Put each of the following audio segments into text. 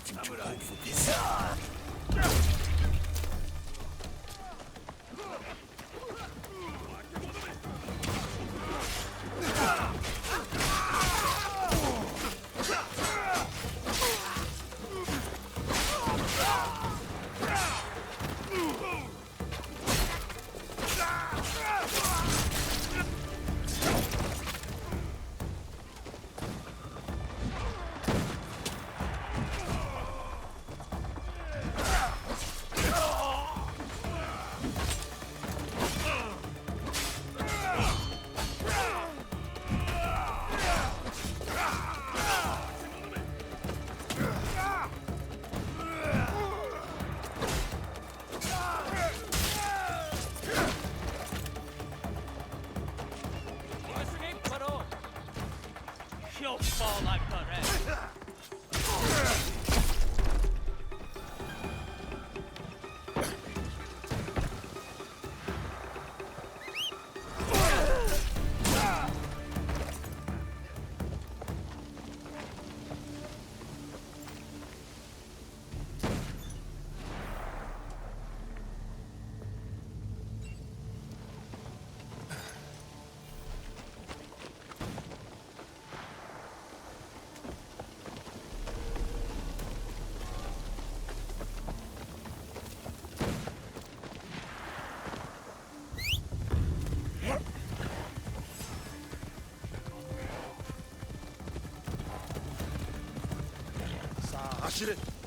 getting too old for this. You'll fall like the rest.走れ。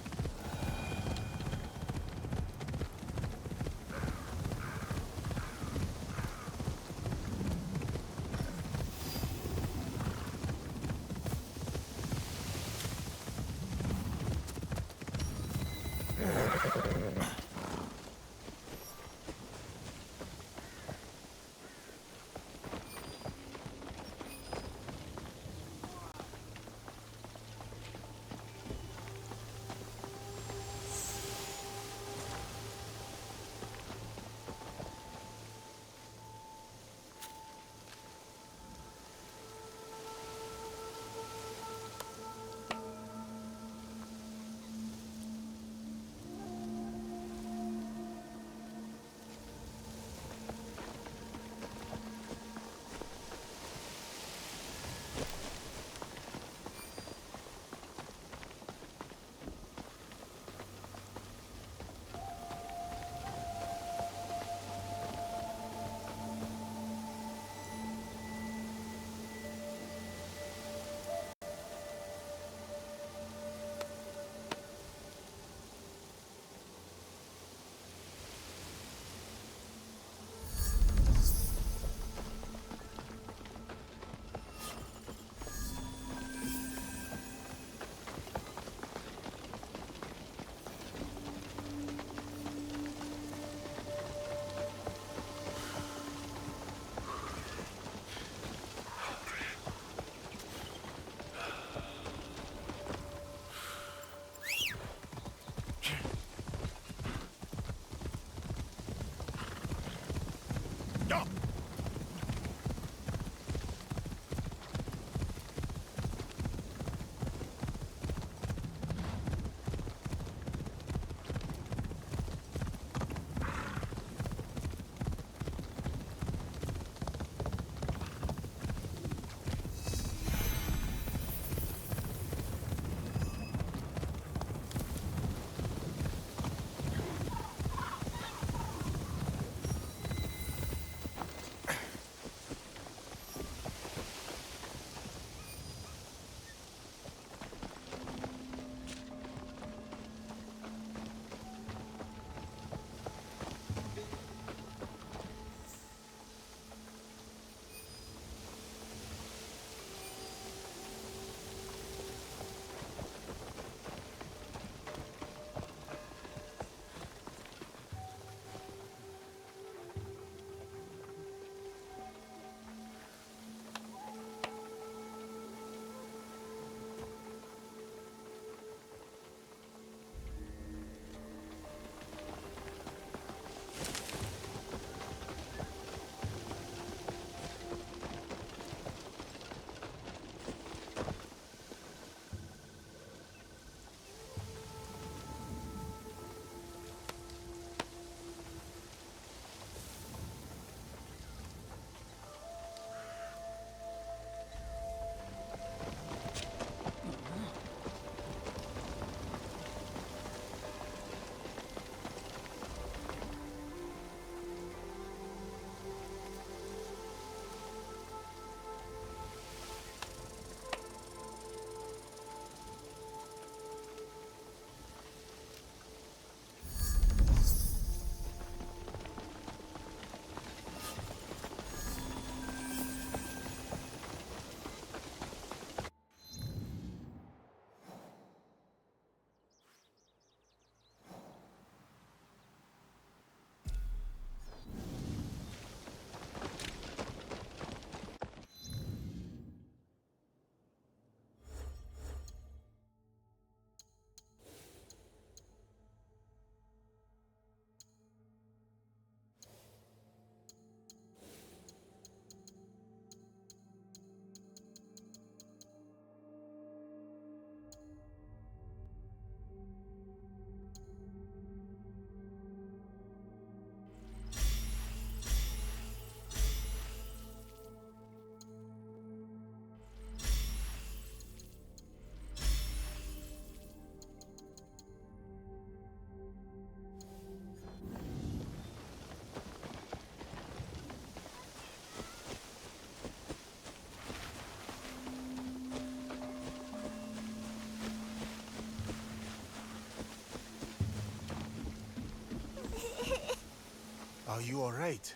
Are you all right?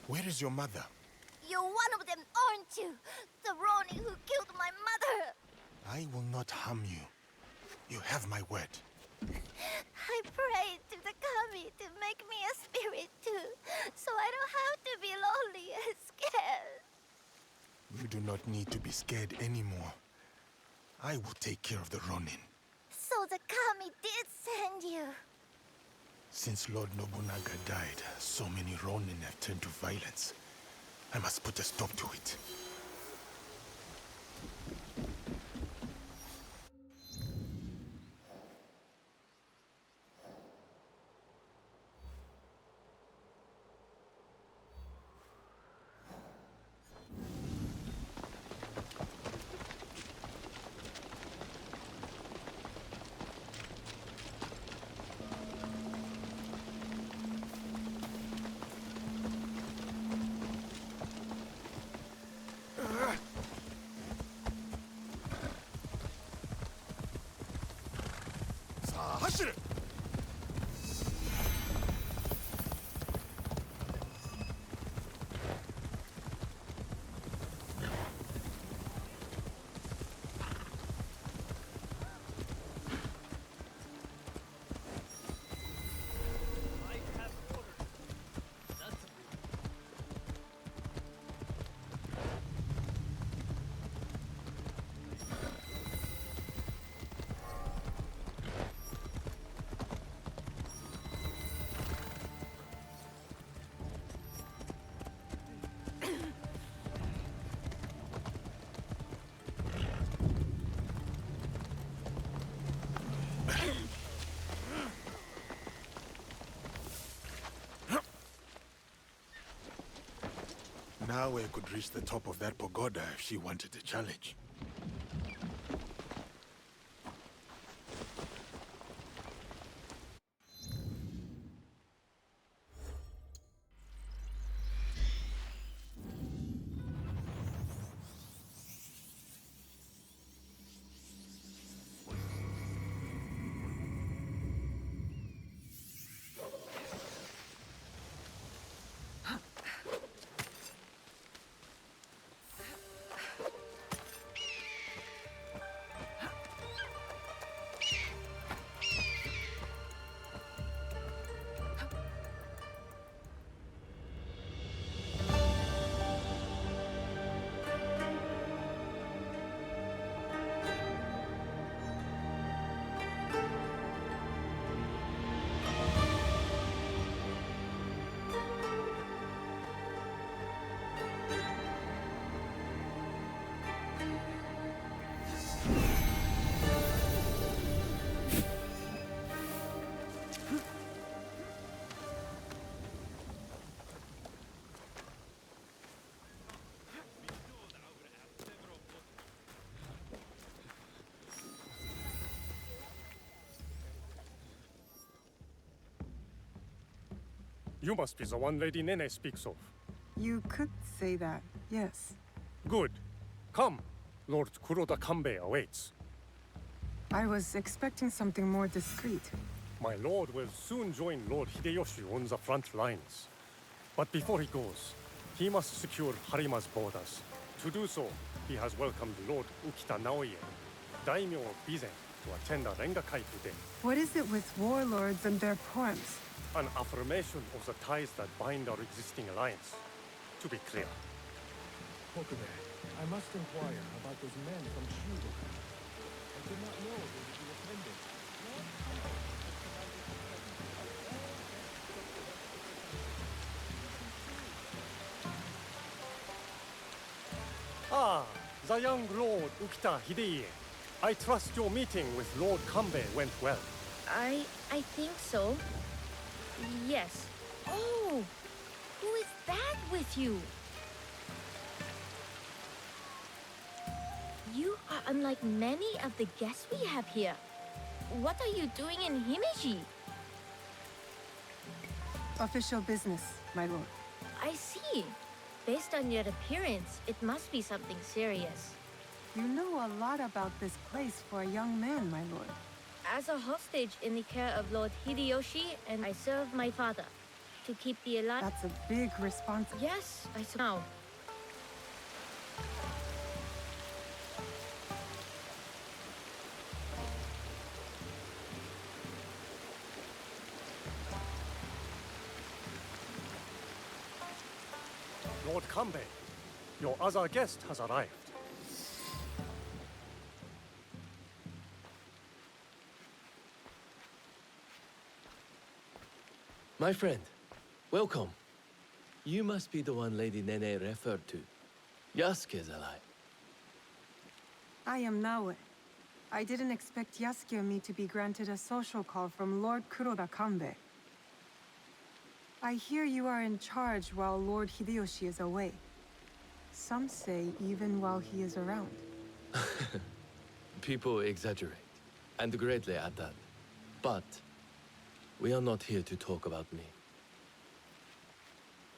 Where is your mother? You're one of them, aren't you? The Ronin who killed my mother! I will not harm you. You have my word. I prayed to the kami to make me a spirit too, so I don't have to be lonely and scared. You do not need to be scared anymore. I will take care of the Ronin. So the kami did send you. Since Lord Nobunaga died, so many Ronin have turned to violence. I must put a stop to it. 자, 하시를! I have orders. That's a Now I could reach the top of that pagoda if she wanted a challenge. You must be the one Lady Nene speaks of. You could say that, yes. Good. Come. Lord Kuroda Kanbei awaits. I was expecting something more discreet. My lord will soon join Lord Hideyoshi on the front lines. But before he goes, he must secure Harima's borders. To do so, he has welcomed Lord Ukita Naoye, daimyo of Bizen, to attend a Rengakai today. What is it with warlords and their poems? An affirmation of the ties that bind our existing alliance. To be clear. Hokume, I must inquire about those men from Shugo. I did not know they would be attending. Ah, the young Lord Ukita Hideye. I trust your meeting with Lord Kanbei went well. I think so. Yes. Oh! Who is that with you? You are unlike many of the guests we have here. What are you doing in Himeji? Official business, my lord. I see. Based on your appearance, it must be something serious. You know a lot about this place for a young man, my lord. As a hostage in the care of Lord Hideyoshi, and I serve my father. to keep the alliance. That's a big responsibility. Yes, I saw. Now, Lord Kanbei, your other guest has arrived. My friend, welcome. You must be the one Lady Nene referred to. Yasuke's ally. I am Naoe. I didn't expect Yasuke and me to be granted a social call from Lord Kuroda Kanbei. I hear you are in charge while Lord Hideyoshi is away. Some say even while he is around. People exaggerate, and greatly at that. But we are not here to talk about me.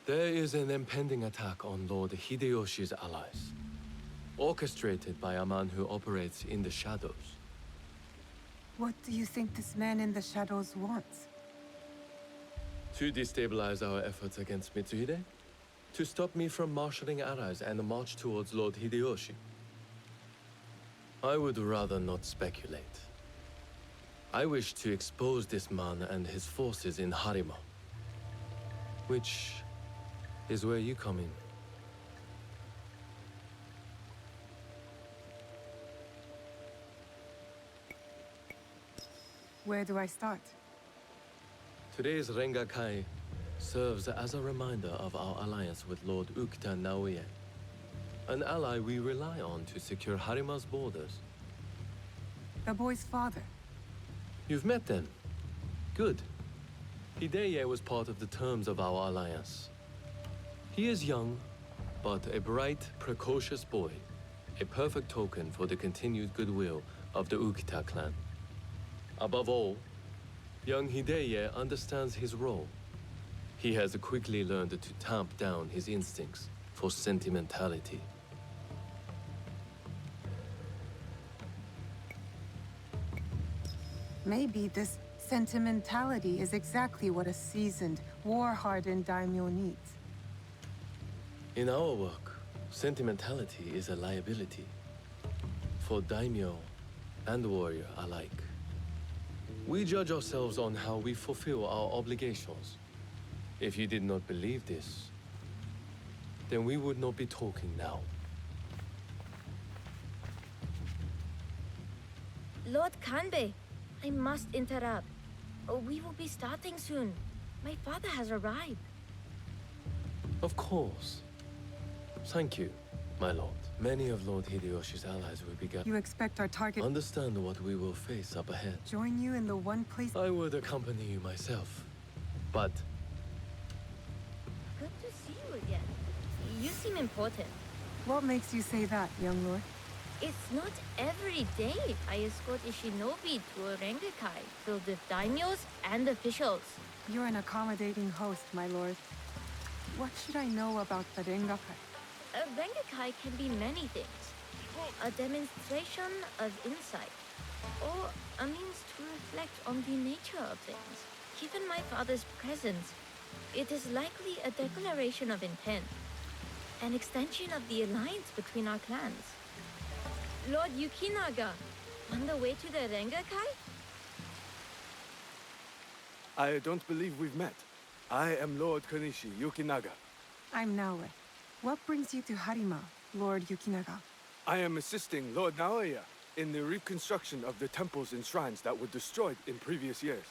There is an impending attack on Lord Hideyoshi's allies, orchestrated by a man who operates in the shadows. What do you think this man in the shadows wants? To destabilize our efforts against Mitsuhide? To stop me from marshaling allies and march towards Lord Hideyoshi? I would rather not speculate. I wish to expose this man and his forces in Harima. Which is where you come in. Where do I start? Today's Rengakai serves as a reminder of our alliance with Lord Ukita Naoye, an ally we rely on to secure Harima's borders. The boy's father. You've met them. Good. Hideye was part of the terms of our alliance. He is young, but a bright, precocious boy, a perfect token for the continued goodwill of the Ukita clan. Above all, young Hideye understands his role. He has quickly learned to tamp down his instincts for sentimentality. Maybe this sentimentality is exactly what a seasoned, war-hardened daimyo needs. In our work, sentimentality is a liability for daimyo and warrior alike. We judge ourselves on how we fulfill our obligations. If you did not believe this, then we would not be talking now. Lord Kanbei, I must interrupt. We will be starting soon. My father has arrived. Of course. Thank you, my lord. Many of Lord Hideyoshi's allies will be You expect our target understand what we will face up ahead. join you in the one place... I would accompany you myself, but Good to see you again. You seem important. What makes you say that, young lord? It's not every day I escort a shinobi to a Rengakai filled with daimyos and officials. You're an accommodating host, my lord. What should I know about the Rengakai? A Rengakai can be many things. A demonstration of insight, or a means to reflect on the nature of things. Given my father's presence, it is likely a declaration of intent, an extension of the alliance between our clans. Lord Yukinaga, on the way to the Rengakai? I don't believe we've met. I am Lord Konishi Yukinaga. I'm Naoe. What brings you to Harima, Lord Yukinaga? I am assisting Lord Naoya in the reconstruction of the temples and shrines that were destroyed in previous years.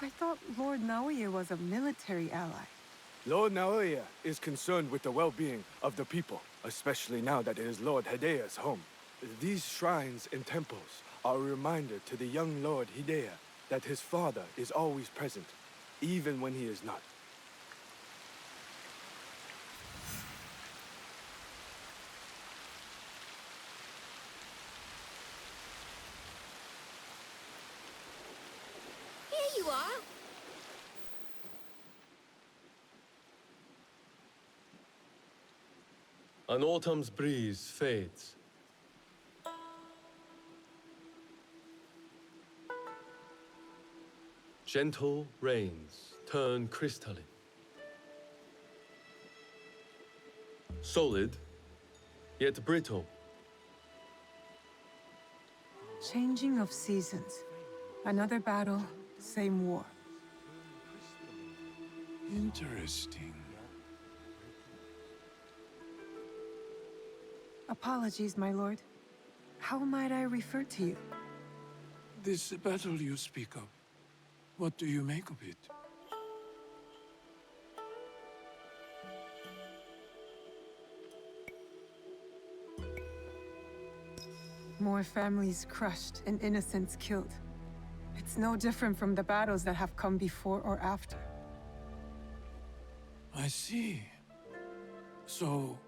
I thought Lord Naoye was a military ally. Lord Naoya is concerned with the well-being of the people, especially now that it is Lord Hideya's home. These shrines and temples are a reminder to the young Lord Hideya that his father is always present, even when he is not. Here you are! an autumn's breeze fades. Gentle rains turn crystalline, Solid, yet brittle. Changing of seasons. Another battle, same war. Interesting. Apologies, my lord. How might I refer to you? This battle you speak of, what do you make of it? More families crushed and innocents killed. It's no different from the battles that have come before or after. I see. So,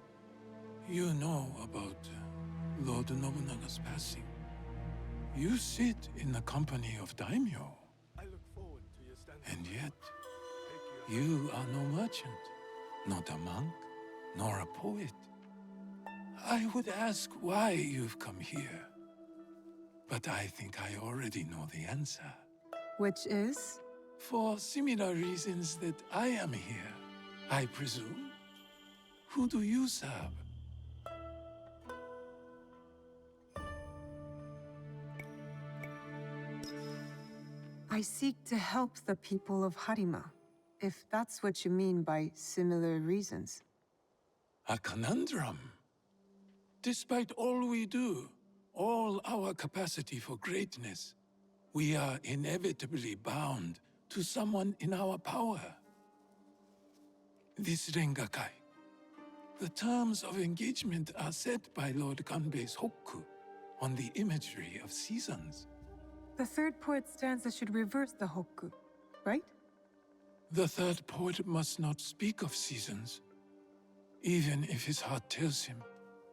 you know about Lord Nobunaga's passing. You sit in the company of daimyo, I look forward to your standing. and yet you are no merchant, not a monk, nor a poet. I would ask why you've come here, but I think I already know the answer. Which is? For similar reasons that I am here, I presume. Who do you serve? I seek to help the people of Harima, if that's what you mean by similar reasons. A conundrum. Despite all we do, all our capacity for greatness, we are inevitably bound to someone in our power. This Rengakai. The terms of engagement are set by Lord Kanbei's Hokku on the imagery of seasons. The third poet stanza should reverse the Hokku, right? The third poet must not speak of seasons, even if his heart tells him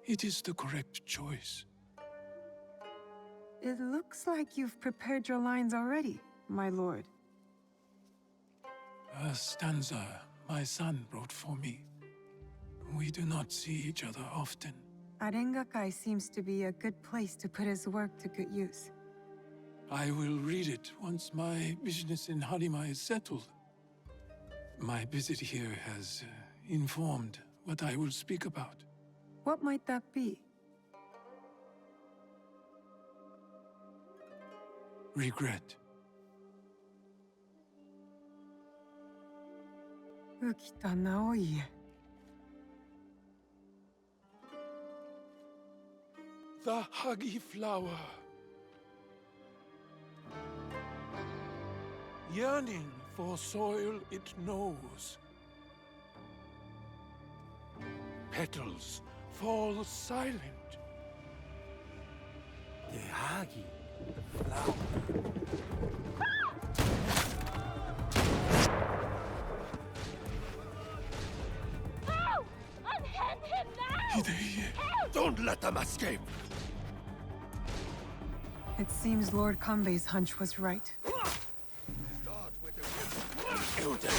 it is the correct choice. It looks like you've prepared your lines already, my lord. A stanza my son wrote for me. We do not see each other often. Arengakai seems to be a good place to put his work to good use. I will read it once my business in Harima is settled. My visit here has informed what I will speak about. What might that be? Regret. Ukita Naoie. The huggy flower. Yearning for soil it knows. Petals fall silent. The hagi, the flower. No! Unhand him now! Hideye. Don't let them escape! It seems Lord Kanbei's hunch was right. Kill them.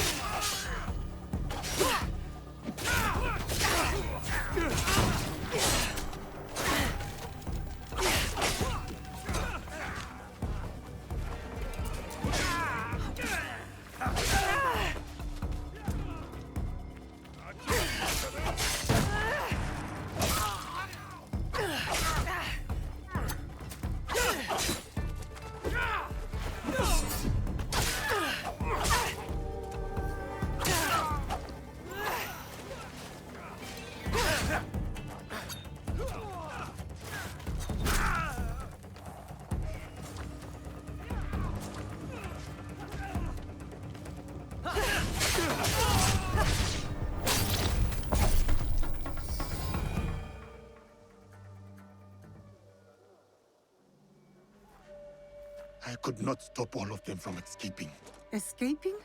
I could not stop all of them from escaping. Escaping?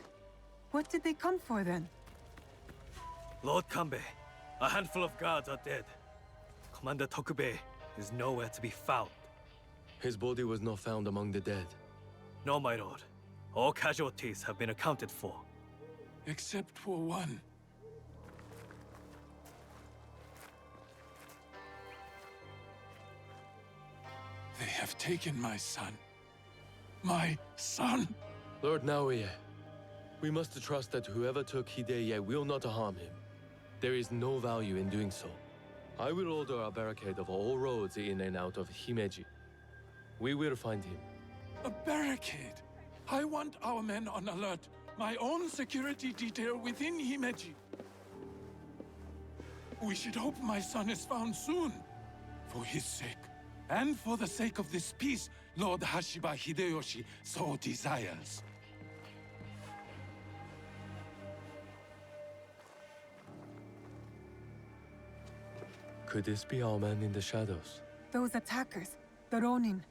What did they come for then? Lord Kanbei, a handful of guards are dead. Commander Tokubei is nowhere to be found. His body was not found among the dead. No, my lord. All casualties have been accounted for. Except for one. They have taken my son. My son! Lord Naoye, we must trust that whoever took Hideye will not harm him. There is no value in doing so. I will order a barricade of all roads in and out of Himeji. We will find him. A barricade? I want our men on alert. My own security detail within Himeji. We should hope my son is found soon. For his sake, and for the sake of this peace Lord Hashiba Hideyoshi so desires. Could this be our man in the shadows? Those attackers, the Ronin.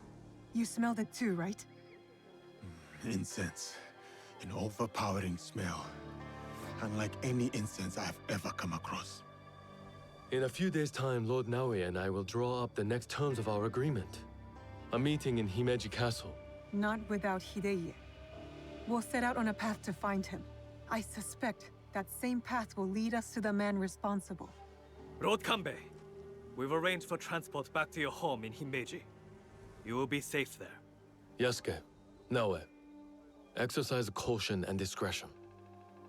You smelled it too, right? Incense. An overpowering smell. Unlike any incense I've ever come across. In a few days' time, Lord Naoe and I will draw up the next terms of our agreement. A meeting in Himeji Castle. Not without Hideye. We'll set out on a path to find him. I suspect that same path will lead us to the man responsible. Lord Kanbei, we've arranged for transport back to your home in Himeji. You will be safe there. Yasuke, Naoe, exercise caution and discretion.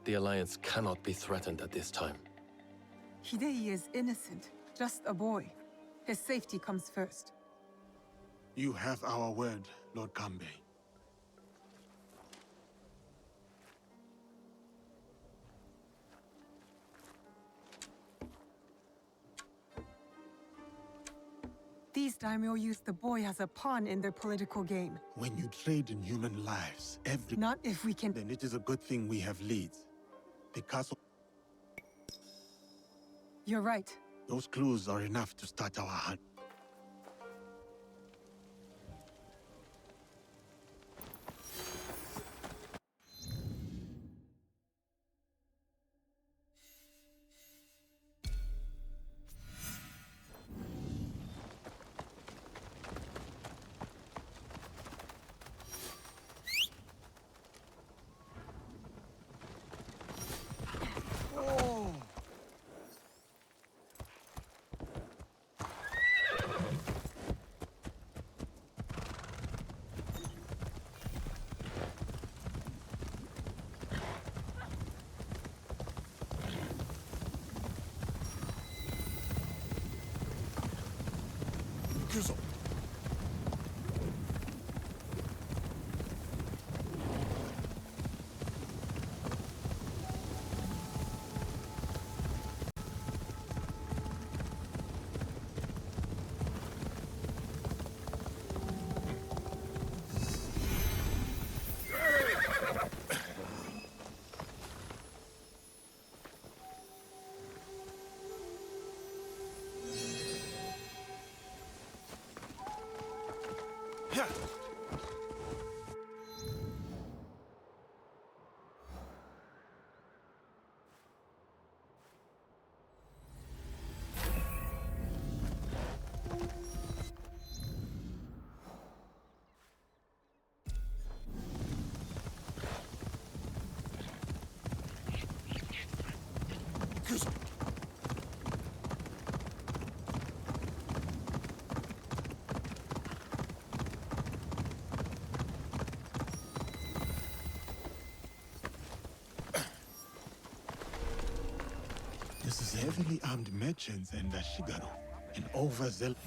The Alliance cannot be threatened at this time. Hideye is innocent, just a boy. His safety comes first. You have our word, Lord Kanbei. These daimyo use the boy as a pawn in their political game. When you trade in human lives, Not if we can... then it is a good thing we have leads. The castle... You're right. Those clues are enough to start our hunt. This is heavily armed merchants and Shigaru, an overzealous...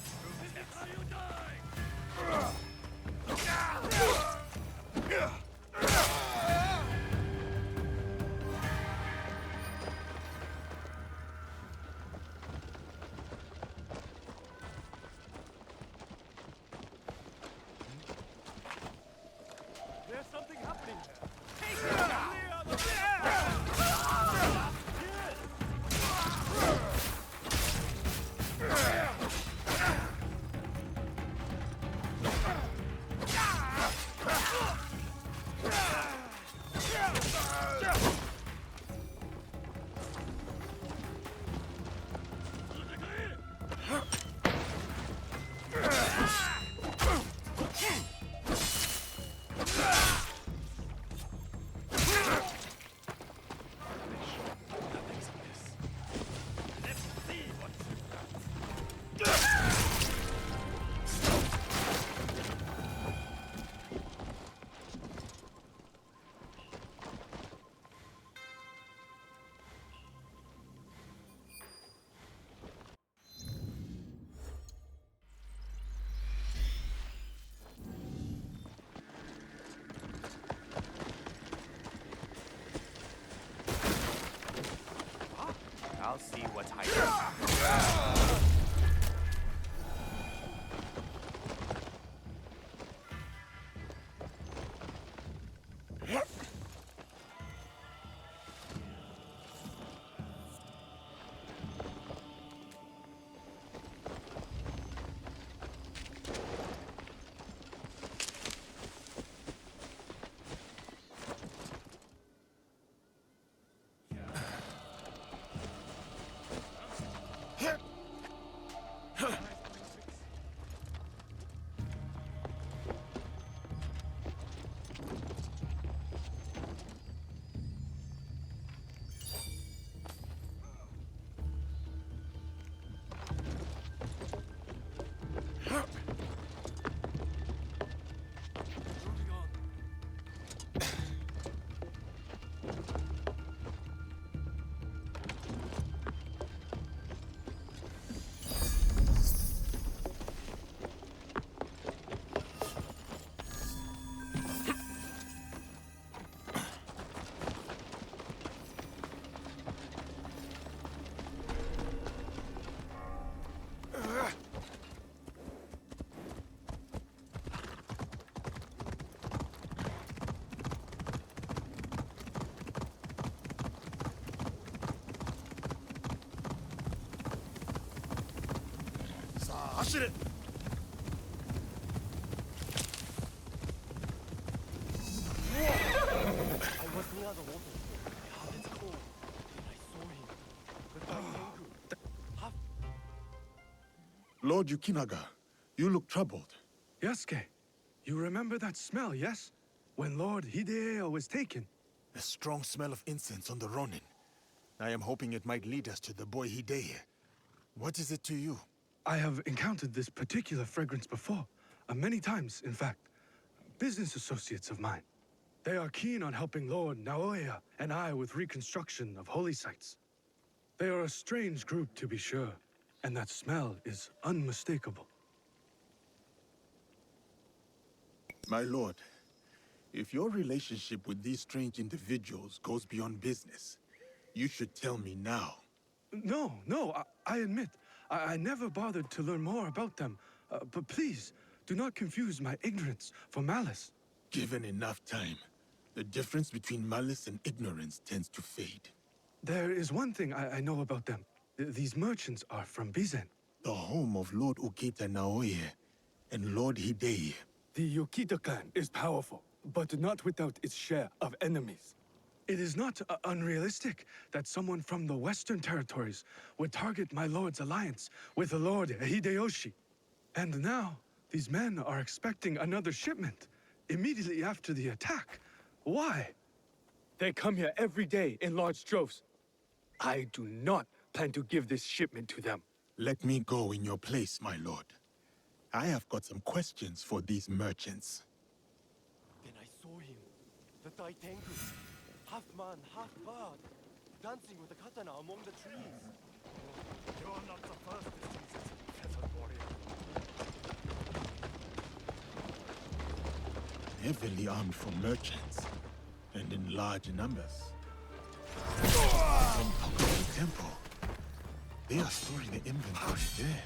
There's something happening there. I'll see what's hiding. Ashire! I was near the water. My heart is cold. And I saw him. The Daitengu. Half Lord Yukinaga, you look troubled. Yasuke, you remember that smell, yes? When Lord Hideo was taken. A strong smell of incense on the Ronin. I am hoping it might lead us to the boy Hideo. What is it to you? I have encountered this particular fragrance before. Many times, in fact. Business associates of mine. They are keen on helping Lord Naoya and I with reconstruction of holy sites. They are a strange group, to be sure, and that smell is unmistakable. My lord, if your relationship with these strange individuals goes beyond business, you should tell me now. No, I admit, I never bothered to learn more about them. But please, do not confuse my ignorance for malice. Given enough time, the difference between malice and ignorance tends to fade. There is one thing I know about them. These merchants are from Bizen. The home of Lord Ukita Naoye and Lord Hidei. The Yokita clan is powerful, but not without its share of enemies. It is not unrealistic that someone from the Western territories would target my lord's alliance with the Lord Hideyoshi. And now, these men are expecting another shipment immediately after the attack. Why? They come here every day in large droves. I do not plan to give this shipment to them. Let me go in your place, my lord. I have got some questions for these merchants. Then I saw him. The Daitengu. Half man, half bird. Dancing with a katana among the trees. You're not the first to see this, peasant warrior. Heavily armed for merchants, and in large numbers. From Tokugawa Temple. They are storing the inventory there.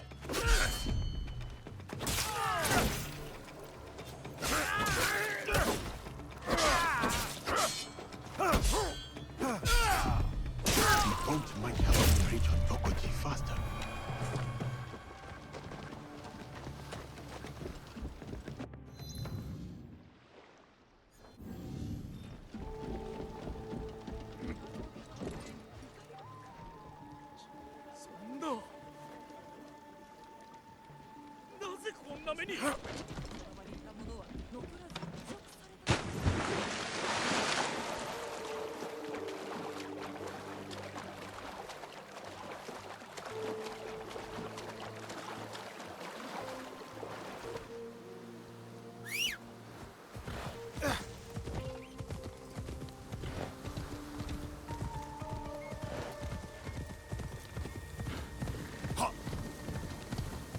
The boat might help us reach Ondokoji faster. No! なぜこんな目に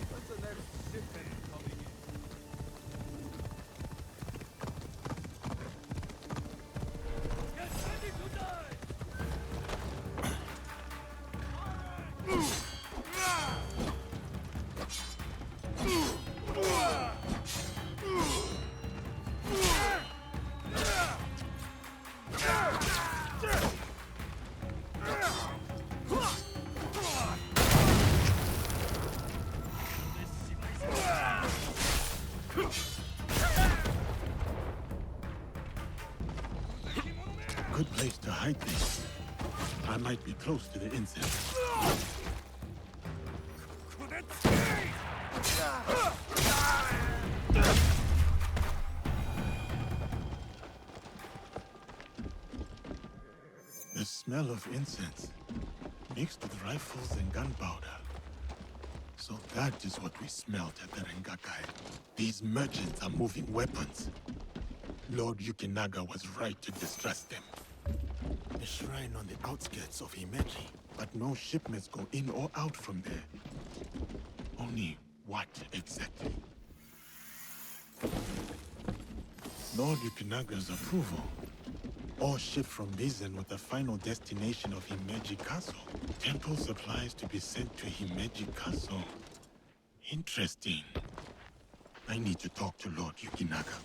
What's the next shipment coming in? good place to hide things. I might be close to the incense. The smell of incense, mixed with rifles and gunpowder. So that is what we smelled at the Rengakai. These merchants are moving weapons. Lord Yukinaga was right to distrust them. A shrine on the outskirts of Himeji, but no shipments go in or out from there. Only what exactly? Lord Yukinaga's approval. All shipped from Bizen with the final destination of Himeji Castle. Temple supplies to be sent to Himeji Castle. Interesting. I need to talk to Lord Yukinaga.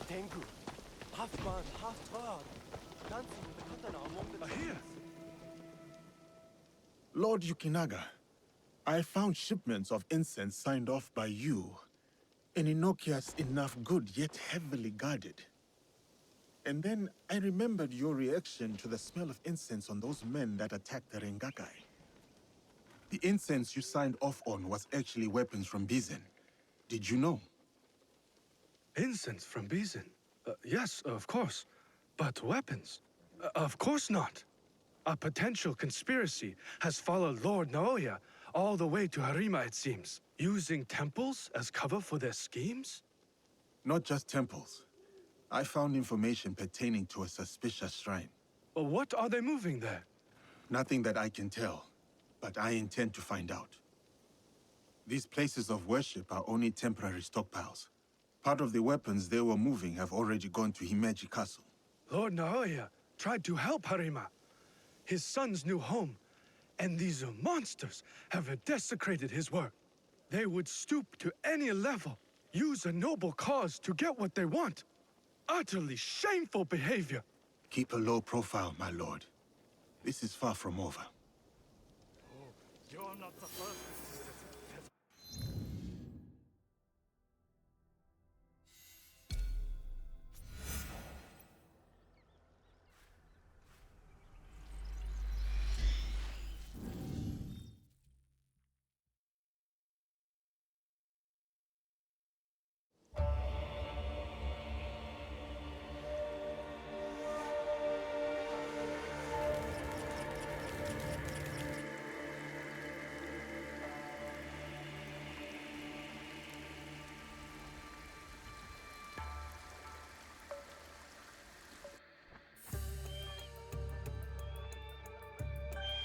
Tengu, half man, half bird, dancing with the katana among the trees. Lord Yukinaga, I found shipments of incense signed off by you, and innocuous enough good yet heavily guarded. And then I remembered your reaction to the smell of incense on those men that attacked the Rengakai. The incense you signed off on was actually weapons from Bizen. Did you know? Incense from Bizen? Yes, of course. But weapons? Of course not. A potential conspiracy has followed Lord Naoya all the way to Harima, it seems. Using temples as cover for their schemes? Not just temples. I found information pertaining to a suspicious shrine. What are they moving there? Nothing that I can tell, but I intend to find out. These places of worship are only temporary stockpiles. Part of the weapons they were moving have already gone to Himeji Castle. Lord Naoya tried to help Harima, his son's new home, and these monsters have desecrated his work. They would stoop to any level, use a noble cause to get what they want. Utterly shameful behavior. Keep a low profile, my lord. This is far from over. You're not the first.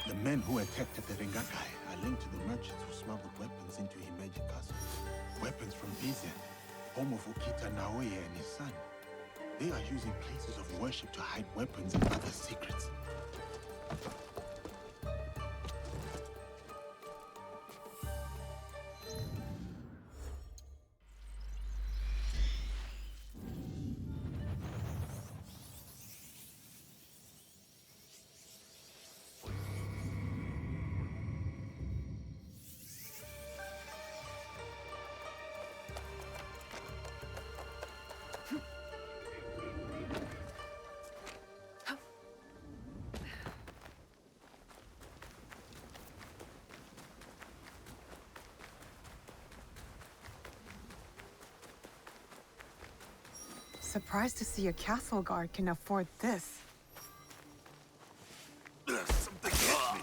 The men who attacked at the Rengakai are linked to the merchants who smuggled weapons into Himeji Castle. Weapons from Bizen, home of Ukita Naoya and his son. They are using places of worship to hide weapons and other secrets. Surprised to see a castle guard can afford this. Something hit me.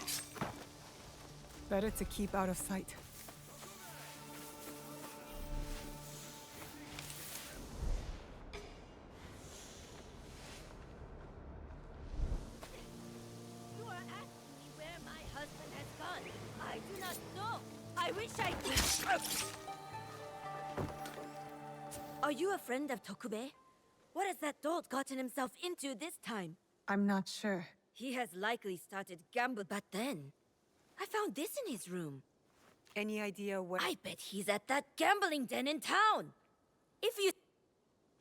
Better to keep out of sight. You are asking me where my husband has gone. I do not know. I wish I did. Are you a friend of Tokube? What has that dolt gotten himself into this time? I'm not sure. He has likely started gambling, but then I found this in his room. Any idea where? I bet he's at that gambling den in town. If you...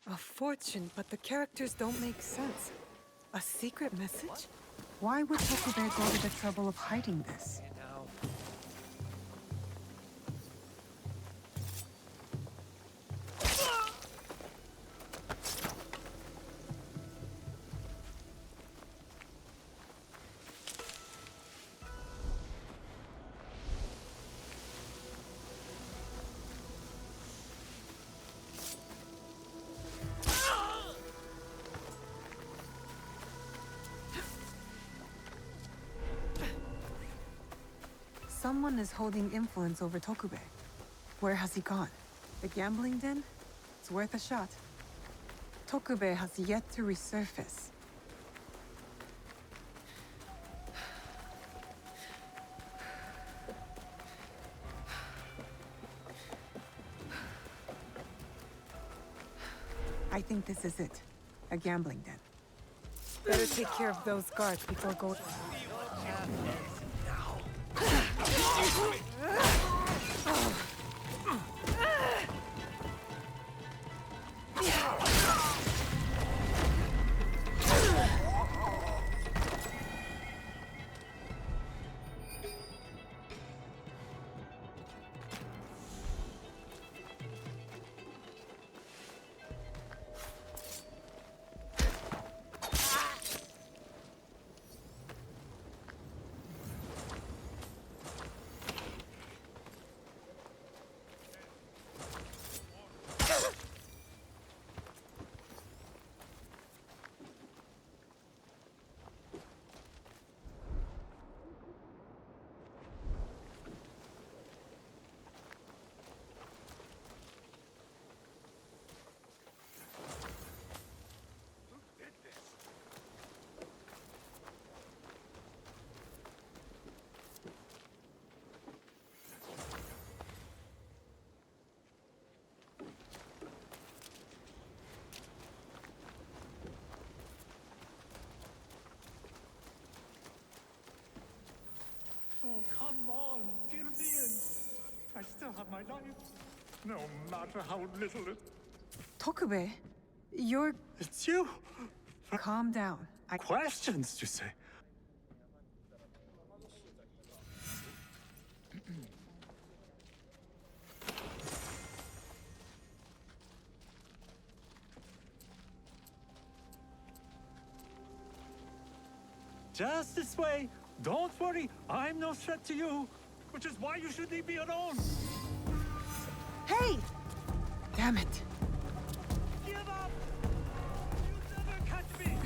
A fortune, but the characters don't make sense. A secret message? Why would Tokube go to the trouble of hiding this? Someone is holding influence over Tokube. Where has he gone? The gambling den? It's worth a shot. Tokube has yet to resurface. I think this is it. A gambling den. Better take care of those guards before going... Oh, come on, dear Ian. I still have my life. No matter how little it... Tokube, you're... It's you! Calm down. Questions, you say? Just this way. Don't worry, I'm no threat to you. Which is why you should leave me alone. Hey! Damn it. Give up! You'll never catch me!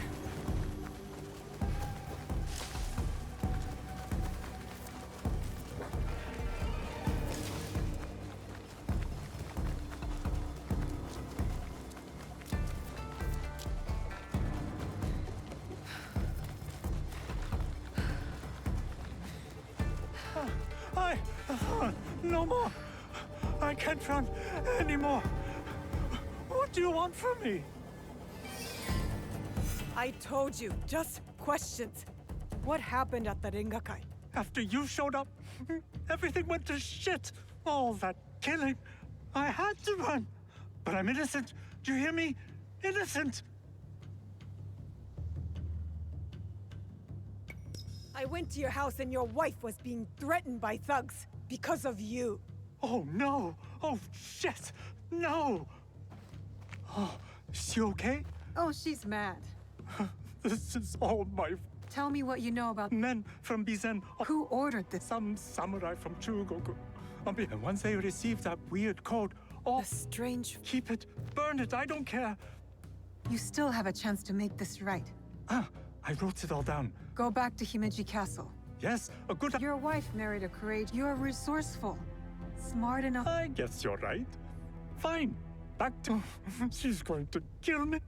No more. I can't run anymore. What do you want from me? I told you, just questions. What happened at the Rengakai? After you showed up, everything went to shit. All that killing. I had to run. But I'm innocent. Do you hear me? Innocent. I went to your house and your wife was being threatened by thugs because of you. Oh, no. Oh, shit. No. Oh, is she okay? Oh, she's mad. This is all my... Tell me what you know about... Men from Bizen. Who ordered this? Some samurai from Chugoku. And once they receive that weird code... Oh, the strange... Keep it. Burn it. I don't care. You still have a chance to make this right. Ah, I wrote it all down. Go back to Himeji Castle. Yes, a good... Your wife married a courageous... You're resourceful. Smart enough... I guess you're right. Fine. Back to... She's going to kill me.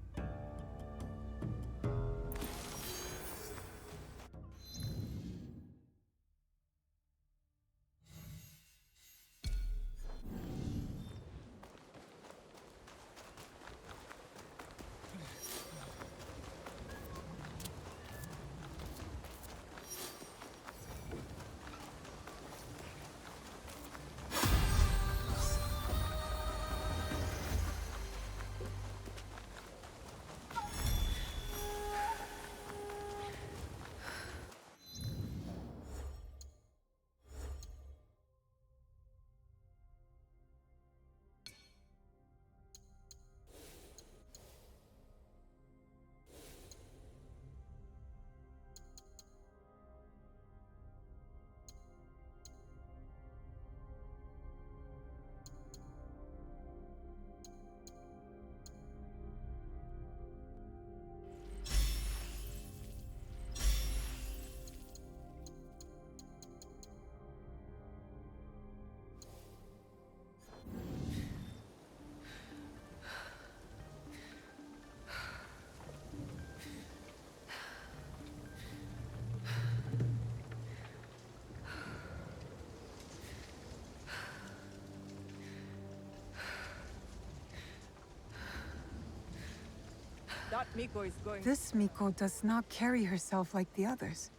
That Miko is going. This Miko does not carry herself like the others.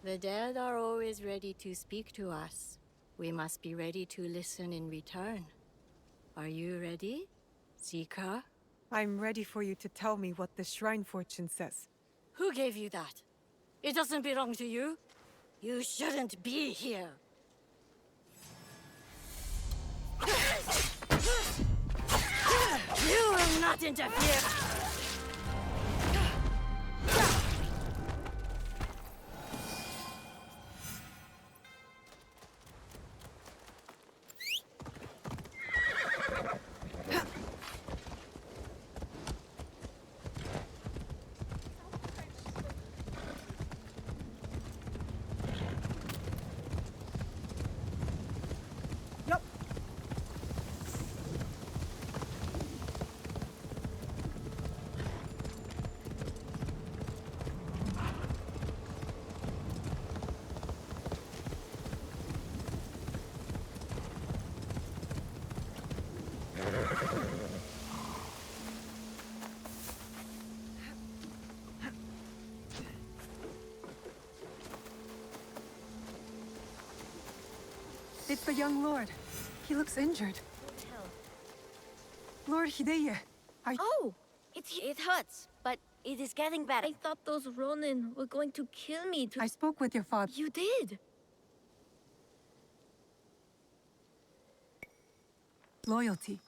The dead are always ready to speak to us. We must be ready to listen in return. Are you ready, Zika? I'm ready for you to tell me what the shrine fortune says. Who gave you that? It doesn't belong to you. You shouldn't be here. You will not interfere! It's the young lord. He looks injured. Hell. Lord Hideye, Oh! It hurts, but it is getting better. I thought those Ronin were going to kill me to... I spoke with your father. You did? Loyalty.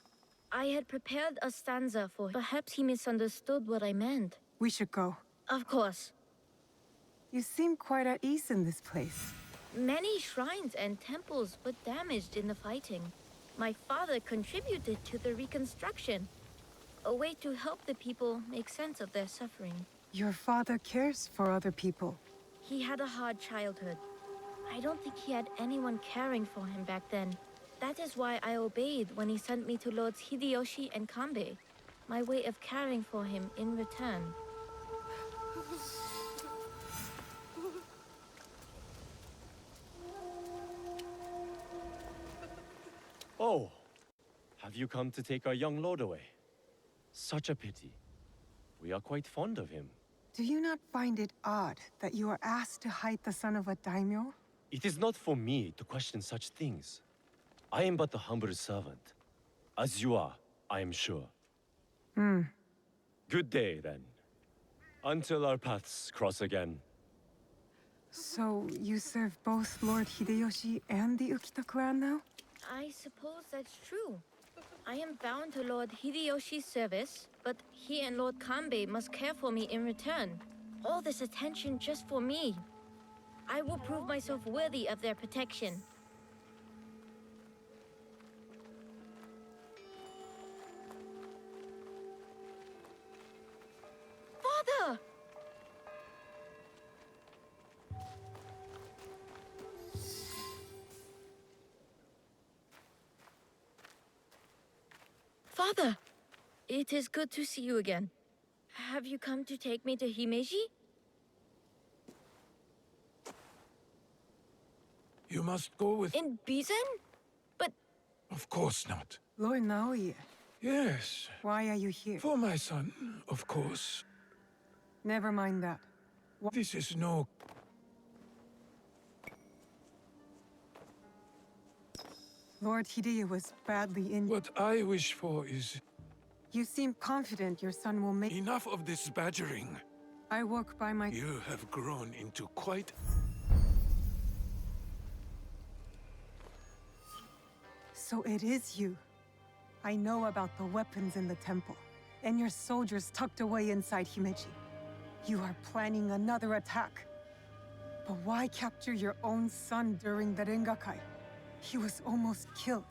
I had prepared a stanza for him. Perhaps he misunderstood what I meant. We should go. Of course. You seem quite at ease in this place. Many shrines and temples were damaged in the fighting. My father contributed to the reconstruction. A way to help the people make sense of their suffering. Your father cares for other people. He had a hard childhood. I don't think he had anyone caring for him back then. That is why I obeyed when he sent me to Lords Hideyoshi and Kanbei. My way of caring for him in return. Oh, have you come to take our young lord away? Such a pity. We are quite fond of him. Do you not find it odd that you are asked to hide the son of a daimyo? It is not for me to question such things. I am but a humble servant. As you are, I am sure. Good day, then. Until our paths cross again. So, you serve both Lord Hideyoshi and the Ukita clan now? I suppose that's true. I am bound to Lord Hideyoshi's service, but he and Lord Kanbei must care for me in return. All this attention just for me. I will prove myself worthy of their protection. Father! Father! It is good to see you again. Have you come to take me to Himeji? You must go with... In Bizen? But... Of course not. Lord Naoya, Yes. why are you here? For my son, of course. Never mind that. This is no... Lord Hideye was badly injured. What I wish for is... You seem confident your son will make... Enough of this badgering. I work by my... You have grown into quite... So it is you. I know about the weapons in the temple, and your soldiers tucked away inside Himeji. You are planning another attack. But why capture your own son during the Rengakai? He was almost killed.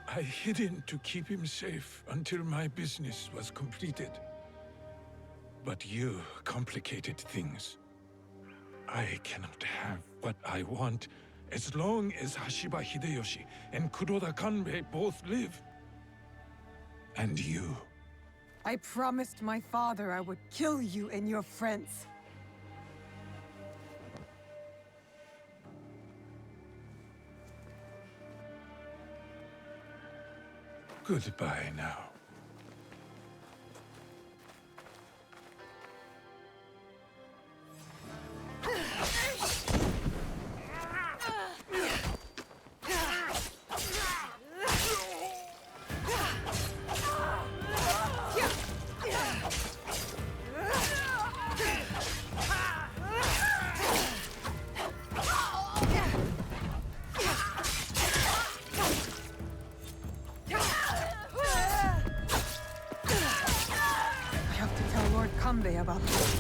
I hid him to keep him safe until my business was completed. But you complicated things. I cannot have what I want as long as Hashiba Hideyoshi and Kuroda Kanbei both live. And you. I promised my father I would kill you and your friends. Goodbye now. Kambe about this.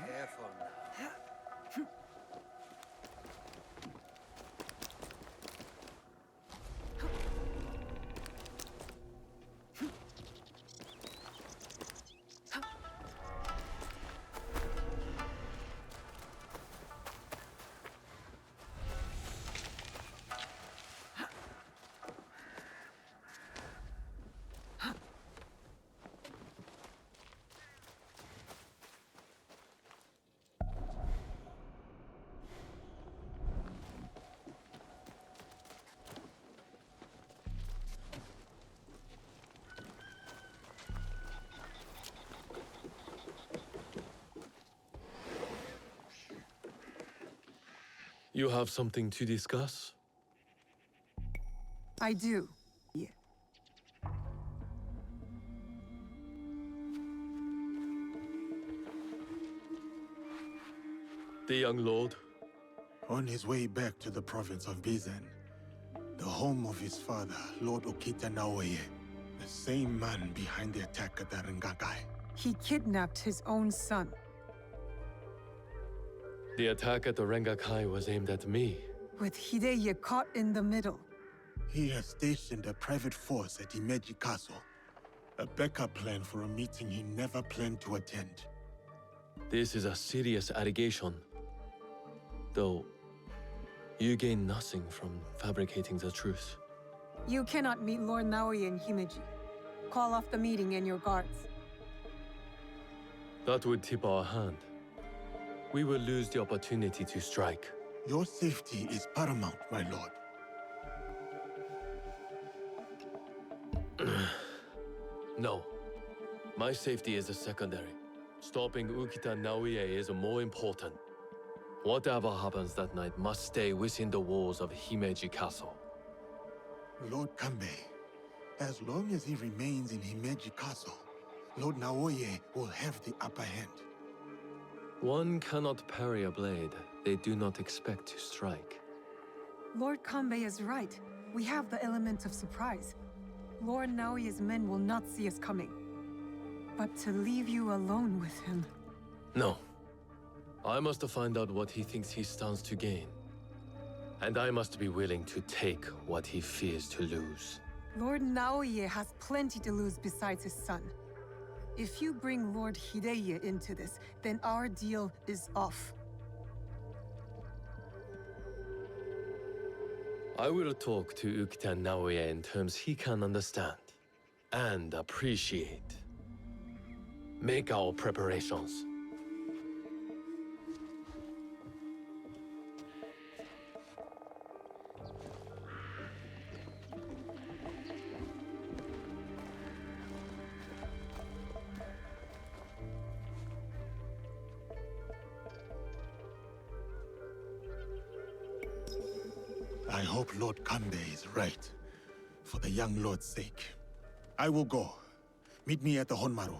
Careful now. You have something to discuss? I do. Yeah. The young lord? On his way back to the province of Bizen, the home of his father, Lord Okita Naoye, the same man behind the attack at the Rengakai. He kidnapped his own son. The attack at the Rengakai was aimed at me. With Hideye caught in the middle. He has stationed a private force at Himeji Castle, a backup plan for a meeting he never planned to attend. This is a serious allegation. Though, you gain nothing from fabricating the truth. You cannot meet Lord Naoye in Himeji. Call off the meeting and your guards. That would tip our hand. We will lose the opportunity to strike. Your safety is paramount, my lord. No. My safety is a secondary. Stopping Ukita Naoye is more important. Whatever happens that night must stay within the walls of Himeji Castle. Lord Kambe, as long as he remains in Himeji Castle, Lord Naoye will have the upper hand. One cannot parry a blade they do not expect to strike. Lord Kambe is right. We have the element of surprise. Lord Naoye's men will not see us coming. But to leave you alone with him... No. I must find out what he thinks he stands to gain. And I must be willing to take what he fears to lose. Lord Naoye has plenty to lose besides his son. If you bring Lord Hideye into this, then our deal is off. I will talk to Ukita Naoye in terms he can understand and appreciate. Make our preparations. I hope Lord Kambe is right, for the young lord's sake. I will go. Meet me at the Honmaru.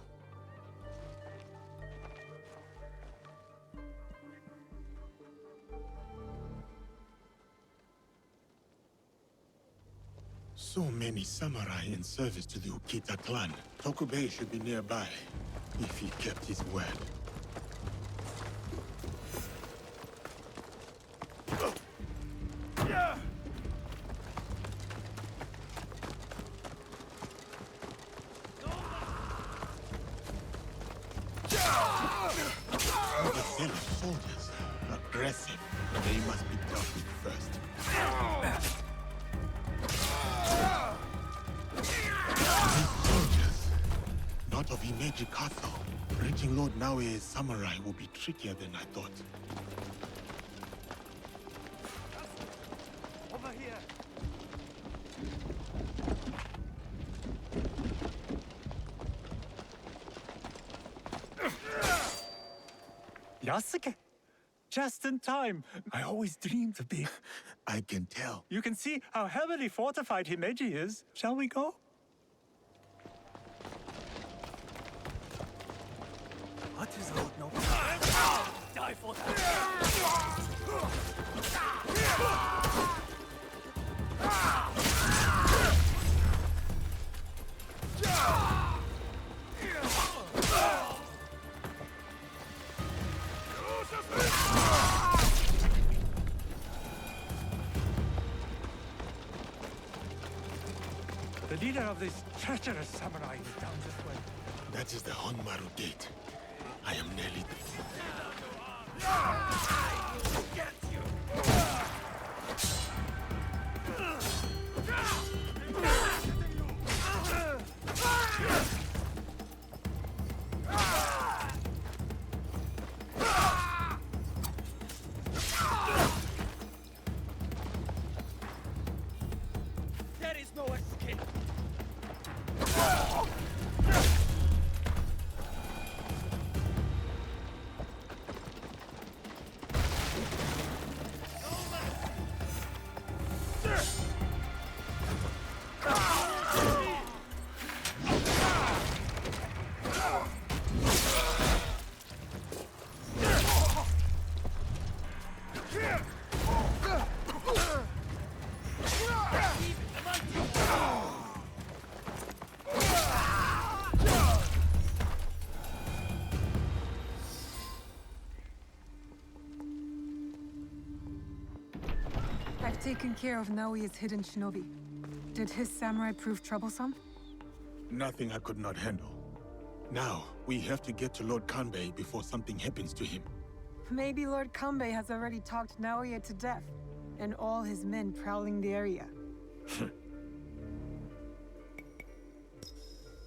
So many samurai in service to the Ukita clan. Tokubei should be nearby. If he kept his word. Overzealous soldiers, aggressive. They must be dealt with first. These soldiers, not of Imeji Castle. Reaching Lord Naoe's samurai will be trickier than I thought. Over here! Yasuke, just in time. I always dreamed of being. I can tell. You can see how heavily fortified Himeji is. Shall we go? What is Lord No? Die for The leader of this treacherous samurai is down this way. That is the Honmaru Gate. I am nearly There is no escape! I've taken care of Naoya's hidden shinobi. Did his samurai prove troublesome? nothing I could not handle. Now, we have to get to Lord Kanbei before something happens to him. Maybe Lord Kanbei has already talked Naoya to death, and all his men prowling the area.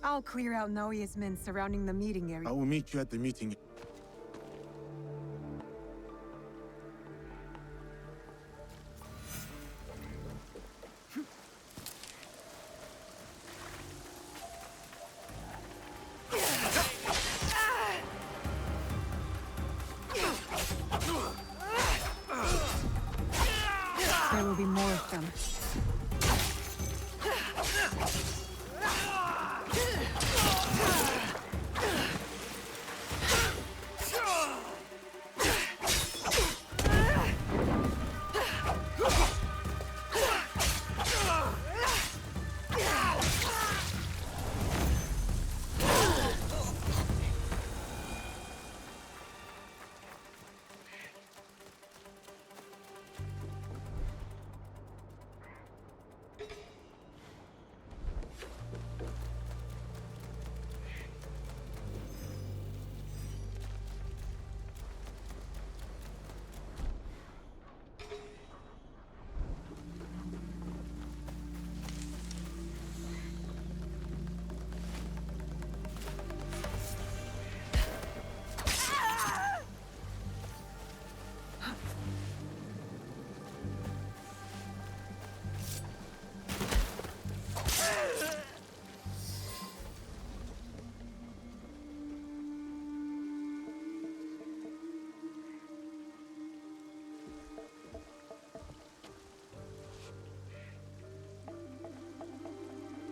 I'll clear out Naoya's men surrounding the meeting area. I will meet you at the meeting. There will be more of them.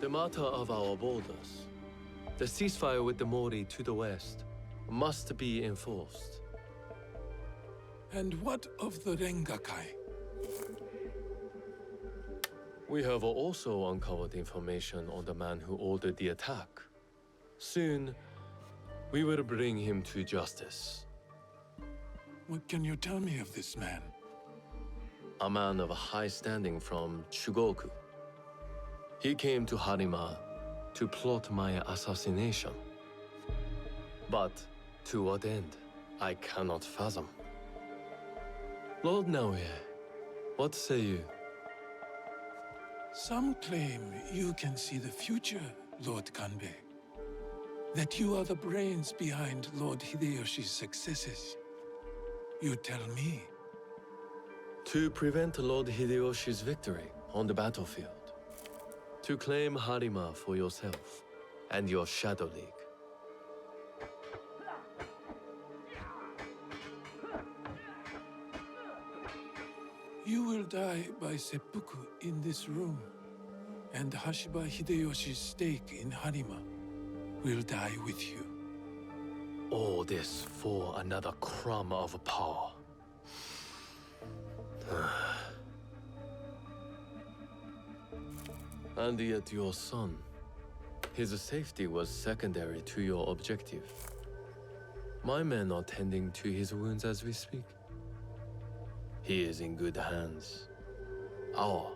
The matter of our borders, the ceasefire with the Mori to the west, must be enforced. And what of the Rengakai? We have also uncovered information on the man who ordered the attack. Soon, We will bring him to justice. What can you tell me of this man? A man of high standing from Chugoku. He came to Harima to plot my assassination. But to what end, I cannot fathom. Lord Naoye, what say you? Some claim you can see the future, Lord Kanbei. That you are the brains behind Lord Hideyoshi's successes. You tell me. To prevent Lord Hideyoshi's victory on the battlefield. To claim Harima for yourself and your Shadow League. You will die by seppuku in this room, and Hashiba Hideyoshi's stake in Harima will die with you. All this for another crumb of power. And yet your son, his safety was secondary to your objective. My men are tending to his wounds as we speak. He is in good hands. Our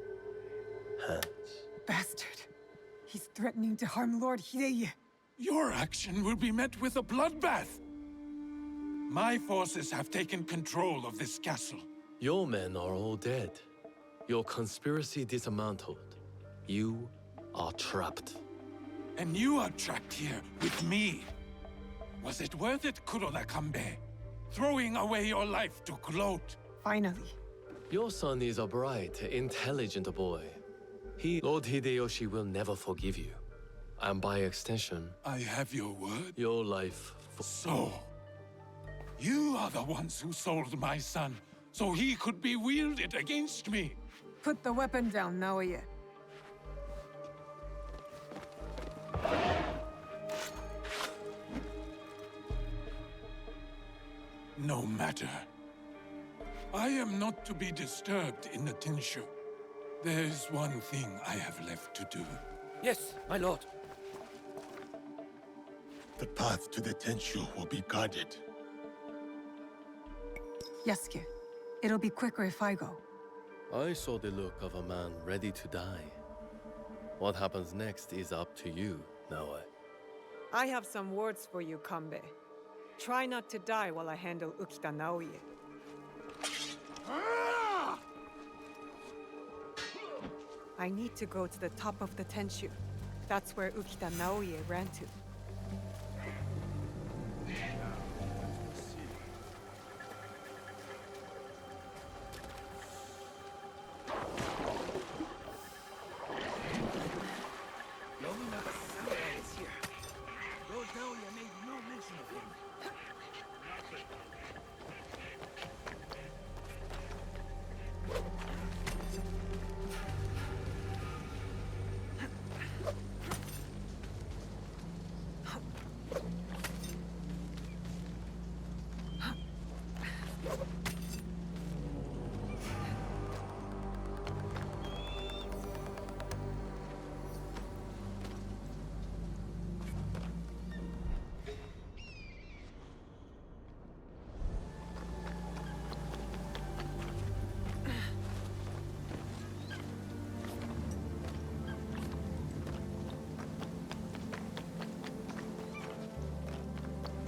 hands. Bastard. He's threatening to harm Lord Hideye. Your action will be met with a bloodbath. My forces have taken control of this castle. Your men are all dead. Your conspiracy dismantled. You are trapped. And you are trapped here with me. Was it worth it, Kuroda Kanbei? Throwing away your life to gloat? Finally. Your son is a bright, intelligent boy. Lord Hideyoshi will never forgive you. And by extension... I have your word? Your life... So... You are the ones who sold my son, so he could be wielded against me. Put the weapon down, Naoye. No matter. I am not to be disturbed in the Tenshu. There's one thing I have left to do. Yes, my lord. The path to the Tenshu will be guarded. Yasuke, it'll be quicker if I go. I saw the look of a man ready to die. What happens next is up to you, Naoe. I have some words for you, Kanbei. Try not to die while I handle Ukita Naoye. I need to go to the top of the Tenshu. That's where Ukita Naoye ran to.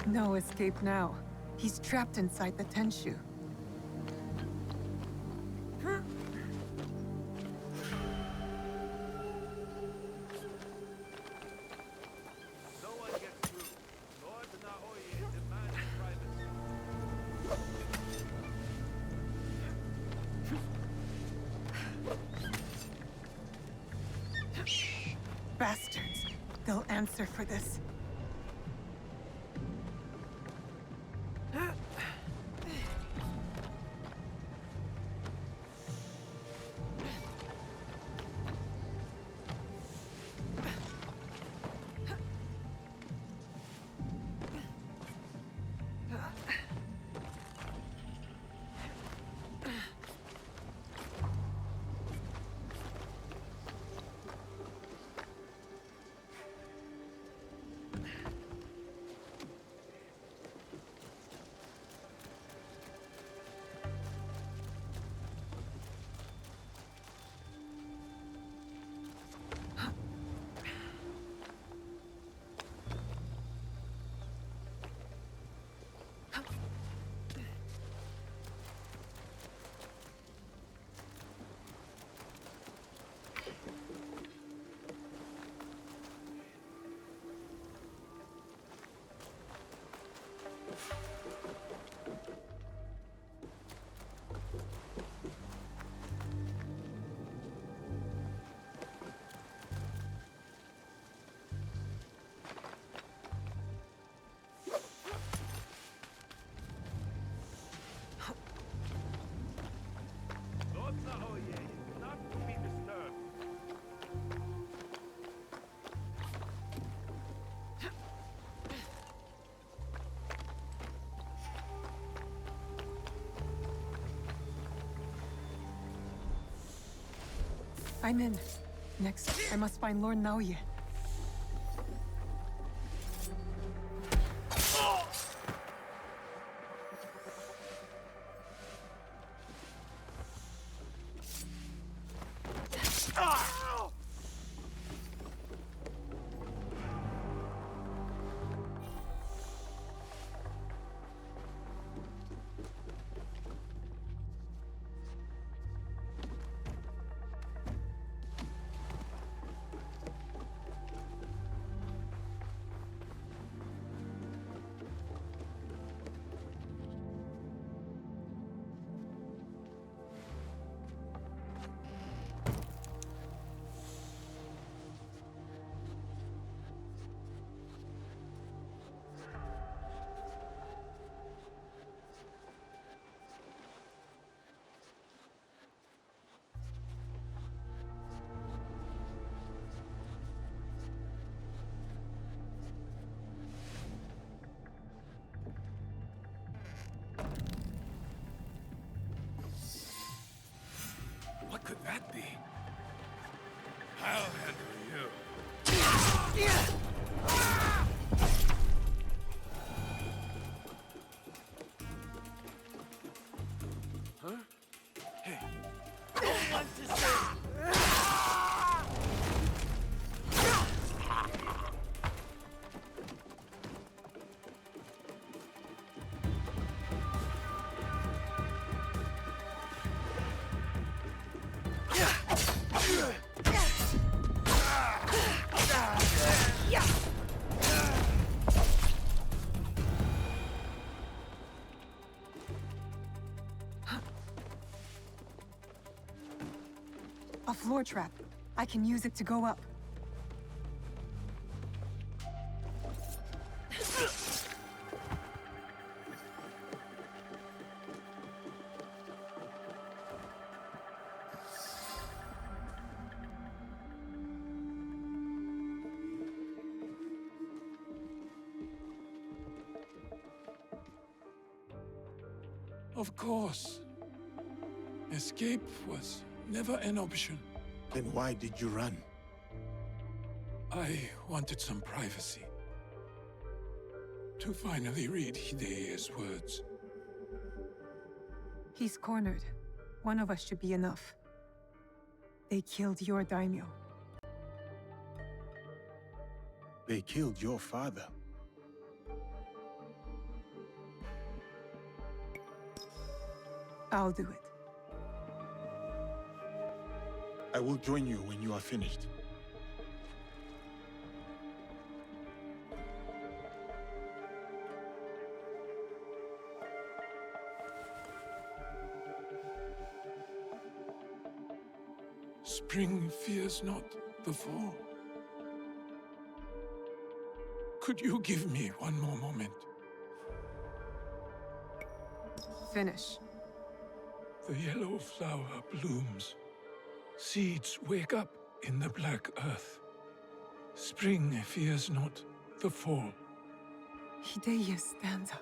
No escape now. He's trapped inside the Tenshu. No one gets through. Lord Naoye demands privacy. Bastards. They'll answer for this. I'm in. Next, I must find Lord Naoye. What could that be? I'll handle you. Huh? Hey. No one to save! A floor trap. I can use it to go up. Of course. Escape was never an option. Then why did you run? I wanted some privacy. To finally read Hidea's words. He's cornered. One of us should be enough. They killed your daimyo. They killed your father. I'll do it. I will join you when you are finished. Spring fears not the fall. Could you give me one more moment? Finish. The yellow flower blooms. Seeds wake up in the black earth. Spring fears not the fall. Hidea's stanza.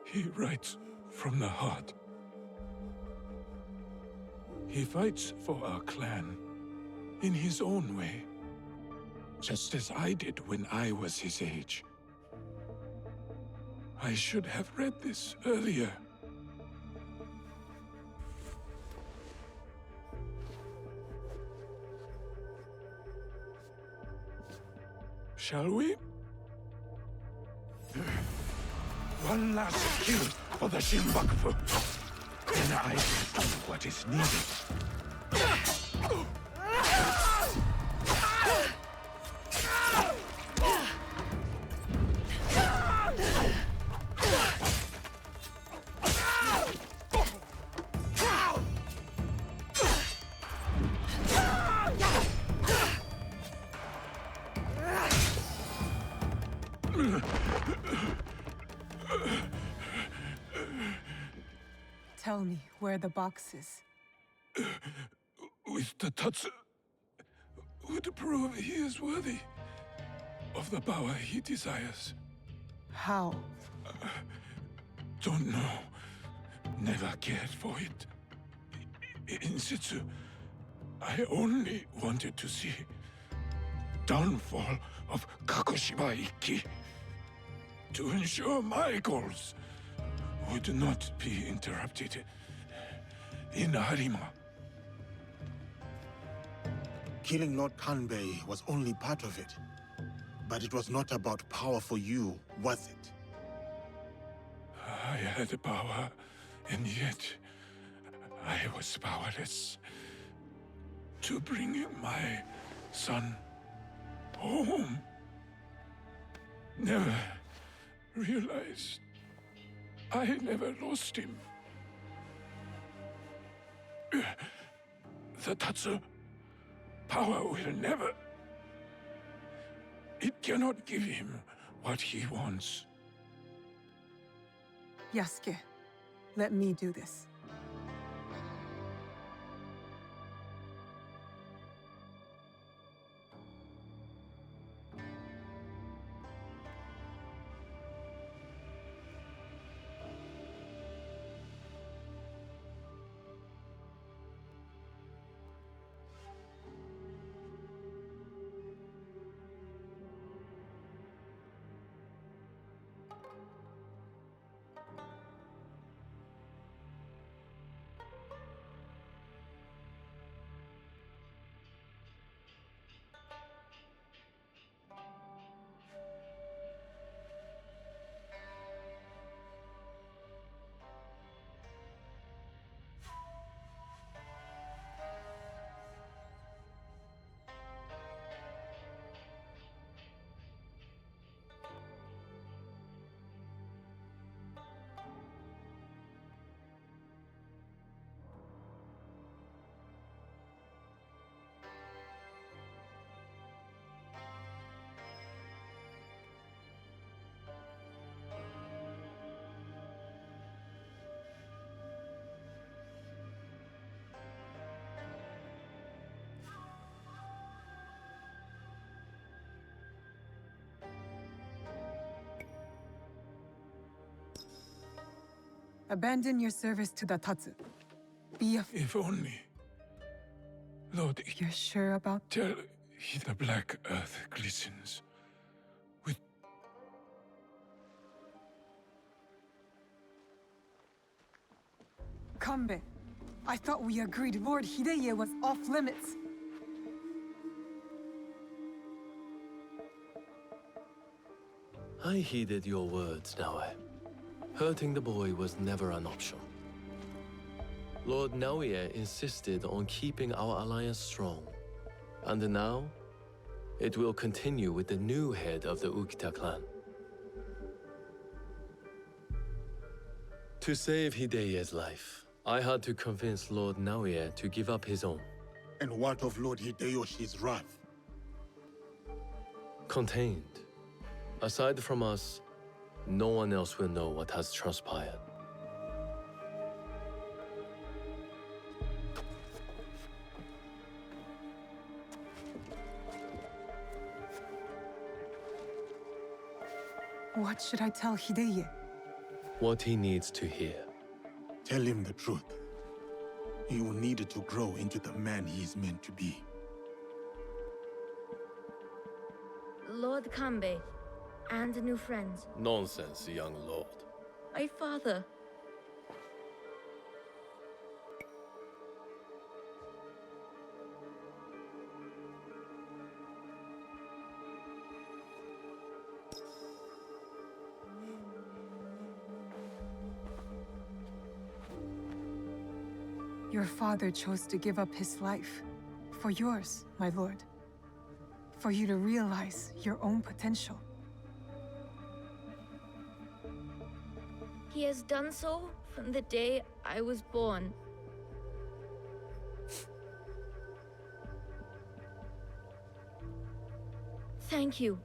He writes from the heart. He fights for our clan in his own way, just as I did when I was his age. I should have read this earlier. Shall we? One last kill for the Shinbakufu. Then I will do what is needed. Tell me where the box is. With the Tatsu, would prove he is worthy of the power he desires. How? Don't know. Never cared for it. In Sitsu, I only wanted to see downfall of Kakushiba Ikki to ensure my goals would not be interrupted in Harima. Killing Lord Kanbei was only part of it. But it was not about power for you, was it? I had power, and yet I was powerless to bring my son home. Never realized I never lost him. The Tatsu power will never. It cannot give him what he wants. Yasuke, let me do this. Abandon your service to the Tatsu. Be a... If only. Lord, You're sure about... tell the black earth glistens with... Kanbei, I thought we agreed Lord Hideye was off limits. I heeded your words, Naoe. Hurting the boy was never an option. Lord Naoe insisted on keeping our alliance strong. And now, it will continue with the new head of the Ukita clan. To save Hideye's life, I had to convince Lord Naoe to give up his own. And what of Lord Hideyoshi's wrath? Contained. Aside from us, no one else will know what has transpired. What should I tell Hideye? What he needs to hear. Tell him the truth. He will need to grow into the man he is meant to be. Lord Kanbei, and new friends. Nonsense, young lord. My father. Your father chose to give up his life. For yours, my lord. For you to realize your own potential. He has done so from the day I was born. Thank you.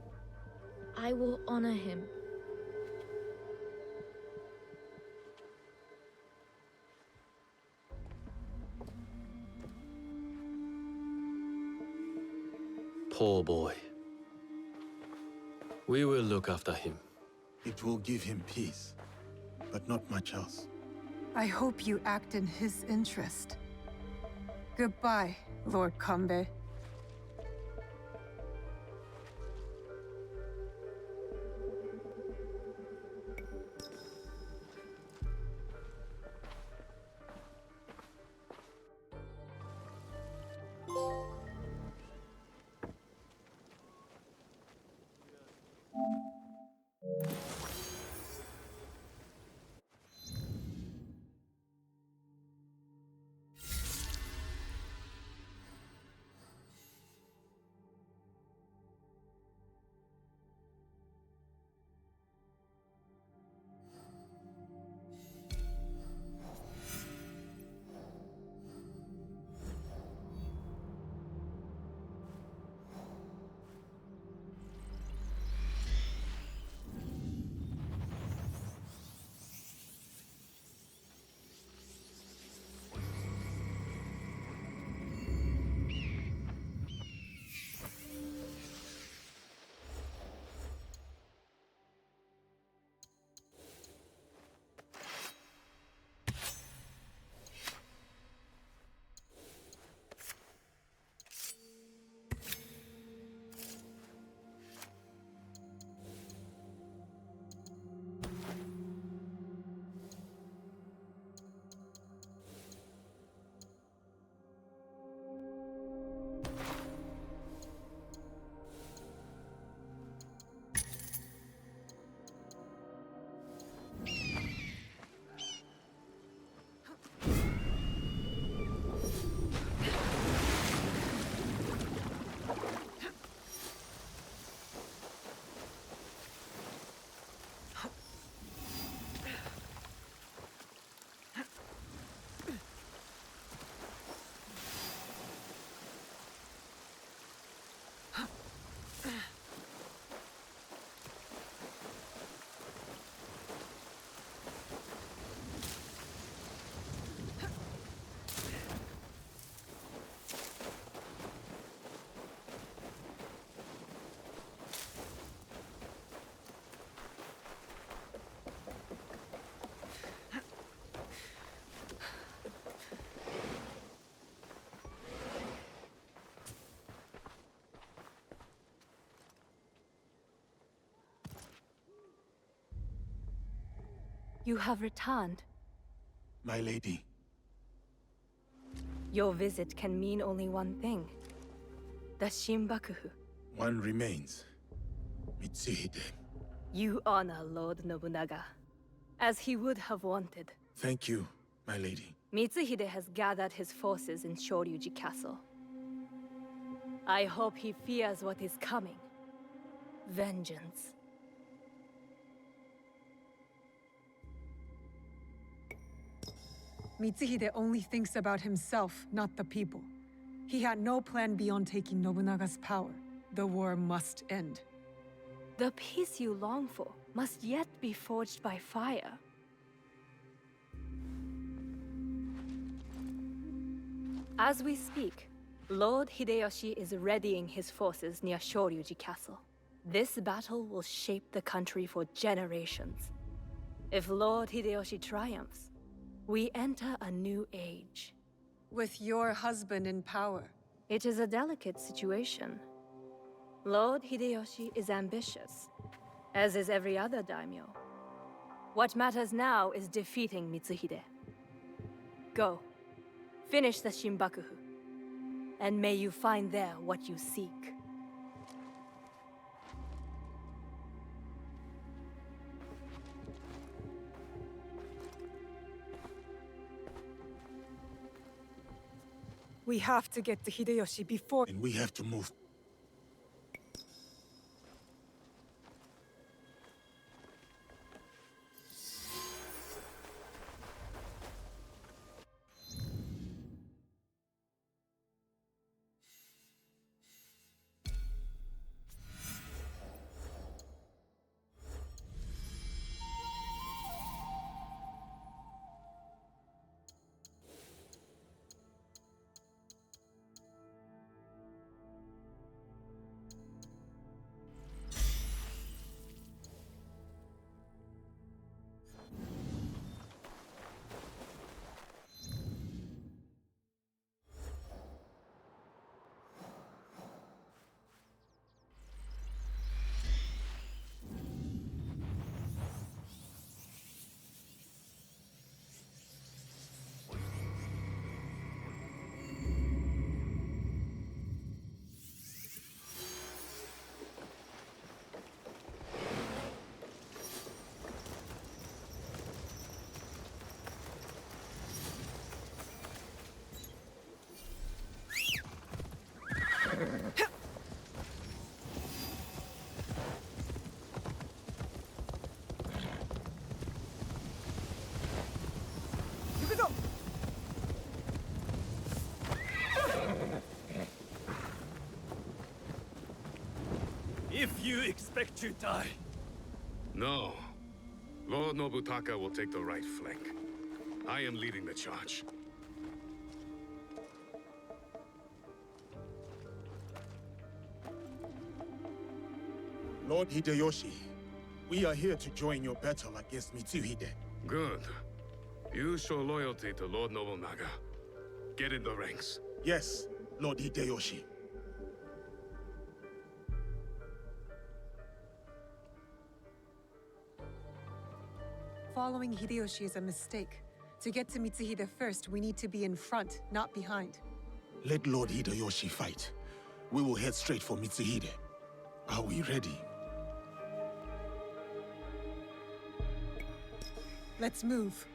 I will honor him. Poor boy. We will look after him. It will give him peace, but not much else. I hope you act in his interest. Goodbye, Lord Kanbei. You have returned. My lady. Your visit can mean only one thing. The Shinbakufu. One remains. Mitsuhide. You honor Lord Nobunaga, as he would have wanted. Thank you, my lady. Mitsuhide has gathered his forces in Shoryuji Castle. I hope he fears what is coming. Vengeance. Mitsuhide only thinks about himself, not the people. He had no plan beyond taking Nobunaga's power. The war must end. The peace you long for must yet be forged by fire. As we speak, Lord Hideyoshi is readying his forces near Shoryuji Castle. This battle will shape the country for generations. If Lord Hideyoshi triumphs, we enter a new age. With your husband in power. It is a delicate situation. Lord Hideyoshi is ambitious, as is every other daimyo. What matters now is defeating Mitsuhide. Go, finish the Shinbakufu, and may you find there what you seek. We have to get to Hideyoshi before... And we have to move. if you expect to die. No. Lord Nobutaka will take the right flank. I am leading the charge. Lord Hideyoshi, we are here to join your battle against Mitsuhide. Good. You show loyalty to Lord Nobunaga. Get in the ranks. Yes, Lord Hideyoshi. Following Hideyoshi is a mistake. To get to Mitsuhide first, we need to be in front, not behind. Let Lord Hideyoshi fight. We will head straight for Mitsuhide. Are we ready? Let's move.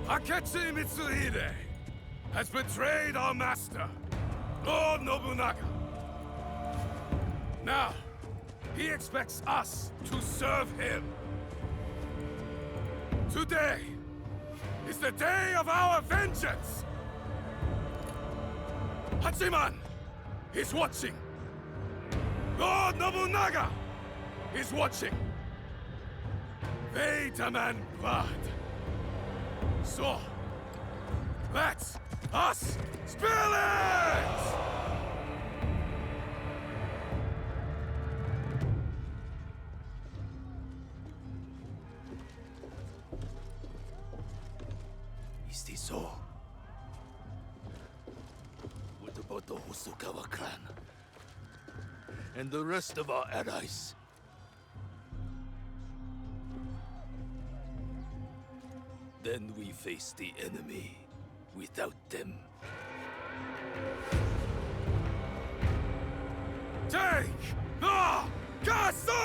Akechi Mitsuhide has betrayed our master, Lord Nobunaga. Now, he expects us to serve him. Today is the day of our vengeance! Hachiman is watching. Lord Nobunaga is watching. They demand blood. So, let us spill it! Is this so? What about the Hosokawa clan? And the rest of our allies? Then we face the enemy without them. Take the castle!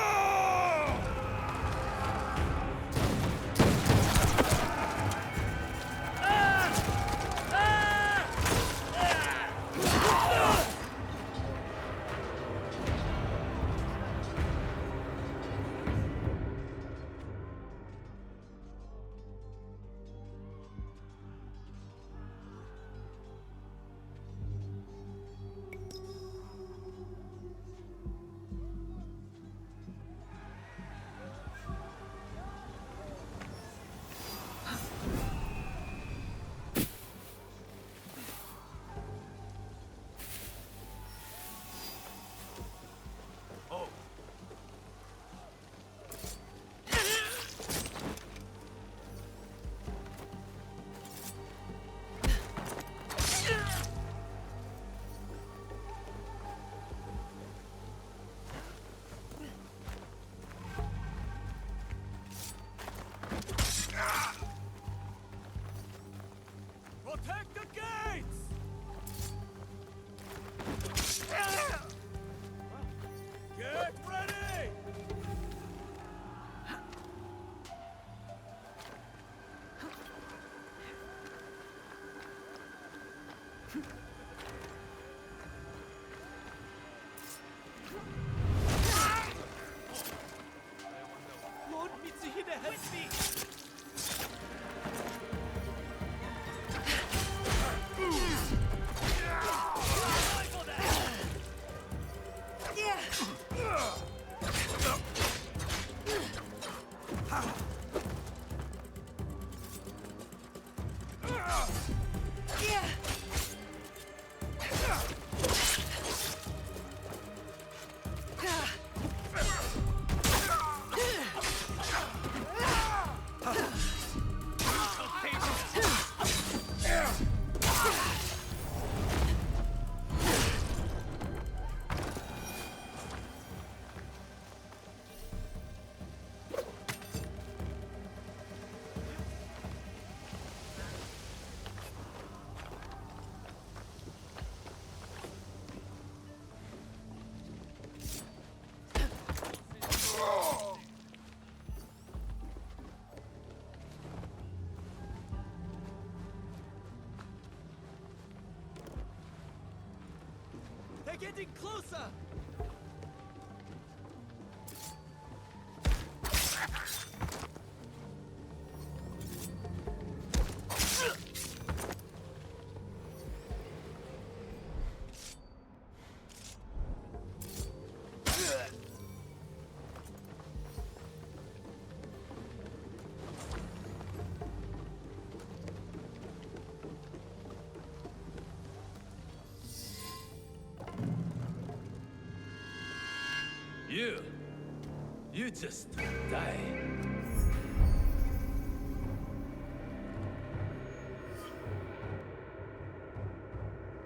Protect the gates! Get ready! Lord Mitsuhide help me! They're getting closer! You just die.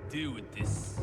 Deal with this.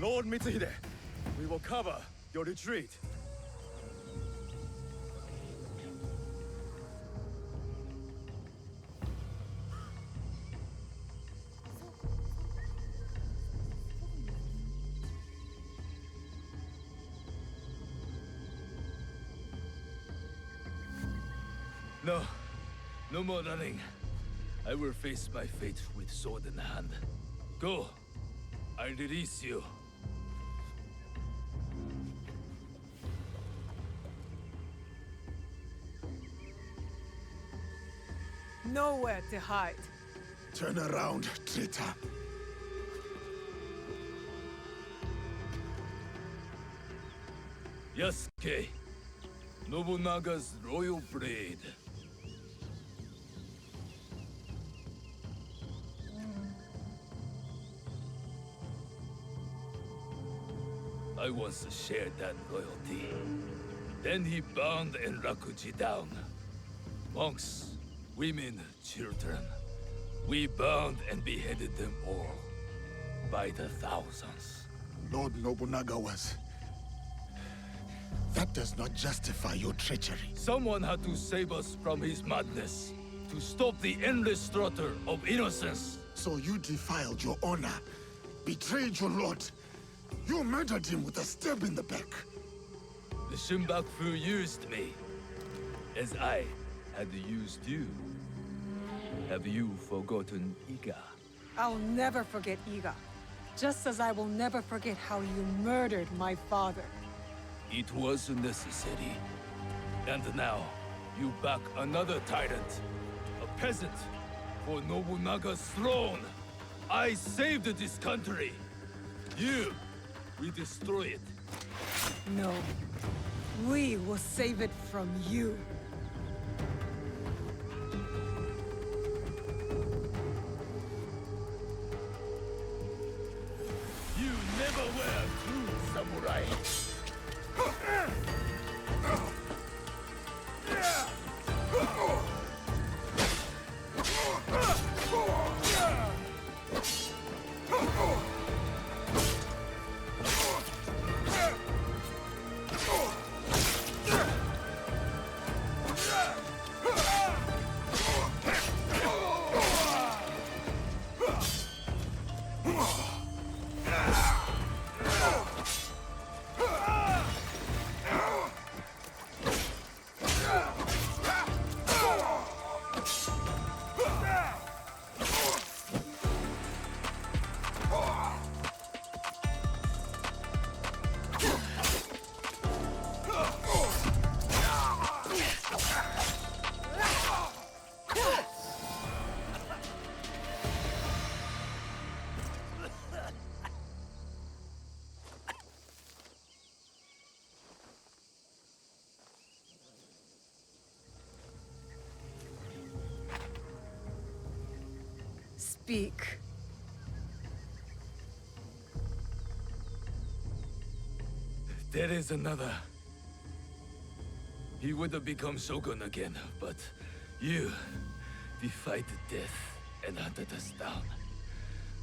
Lord Mitsuhide, we will cover your retreat. No. No more running. I will face my fate with sword in hand. Go. I release you. Nowhere to hide. Turn around, traitor. Yasuke, Nobunaga's royal blade. I once shared that royalty. Then he bound Enrakuji down. Monks, women, children. We bound and beheaded them all. By the thousands. Lord Nobunaga was... That does not justify your treachery. Someone had to save us from his madness. To stop the endless slaughter of innocence. So you defiled your honor, betrayed your lord. You murdered him with a stab in the back. The Shunbakufu used me, as I had used you. Have you forgotten Iga? I'll never forget Iga. Just as I will never forget how you murdered my father. It was necessary. And now, you back another tyrant. A peasant. For Nobunaga's throne. I saved this country. You, we destroy it. No. We will save it from you. You never were true samurai. Speak. There is another. he would have become shogun again, but you defied death and hunted us down.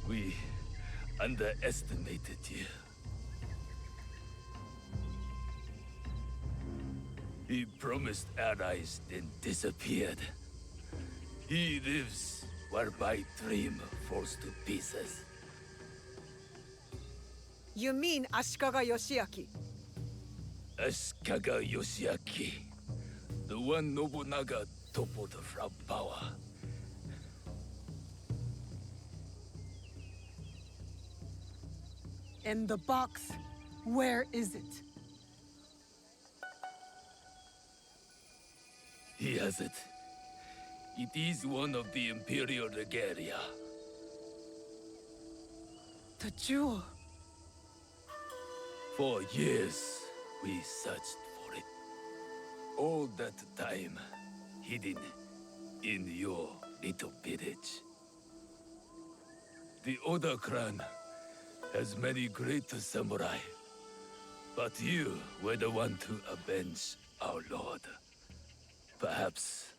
We underestimated you. He promised allies, then disappeared. He lives where my dream falls to pieces. You mean Ashikaga Yoshiaki? Ashikaga Yoshiaki, the one Nobunaga toppled from power. And the box, where is it? He has it. It is one of the Imperial regalia. The jewel. For years, we searched for it. All that time, hidden in your little village. The Oda clan has many great samurai, but you were the one to avenge our lord. Perhaps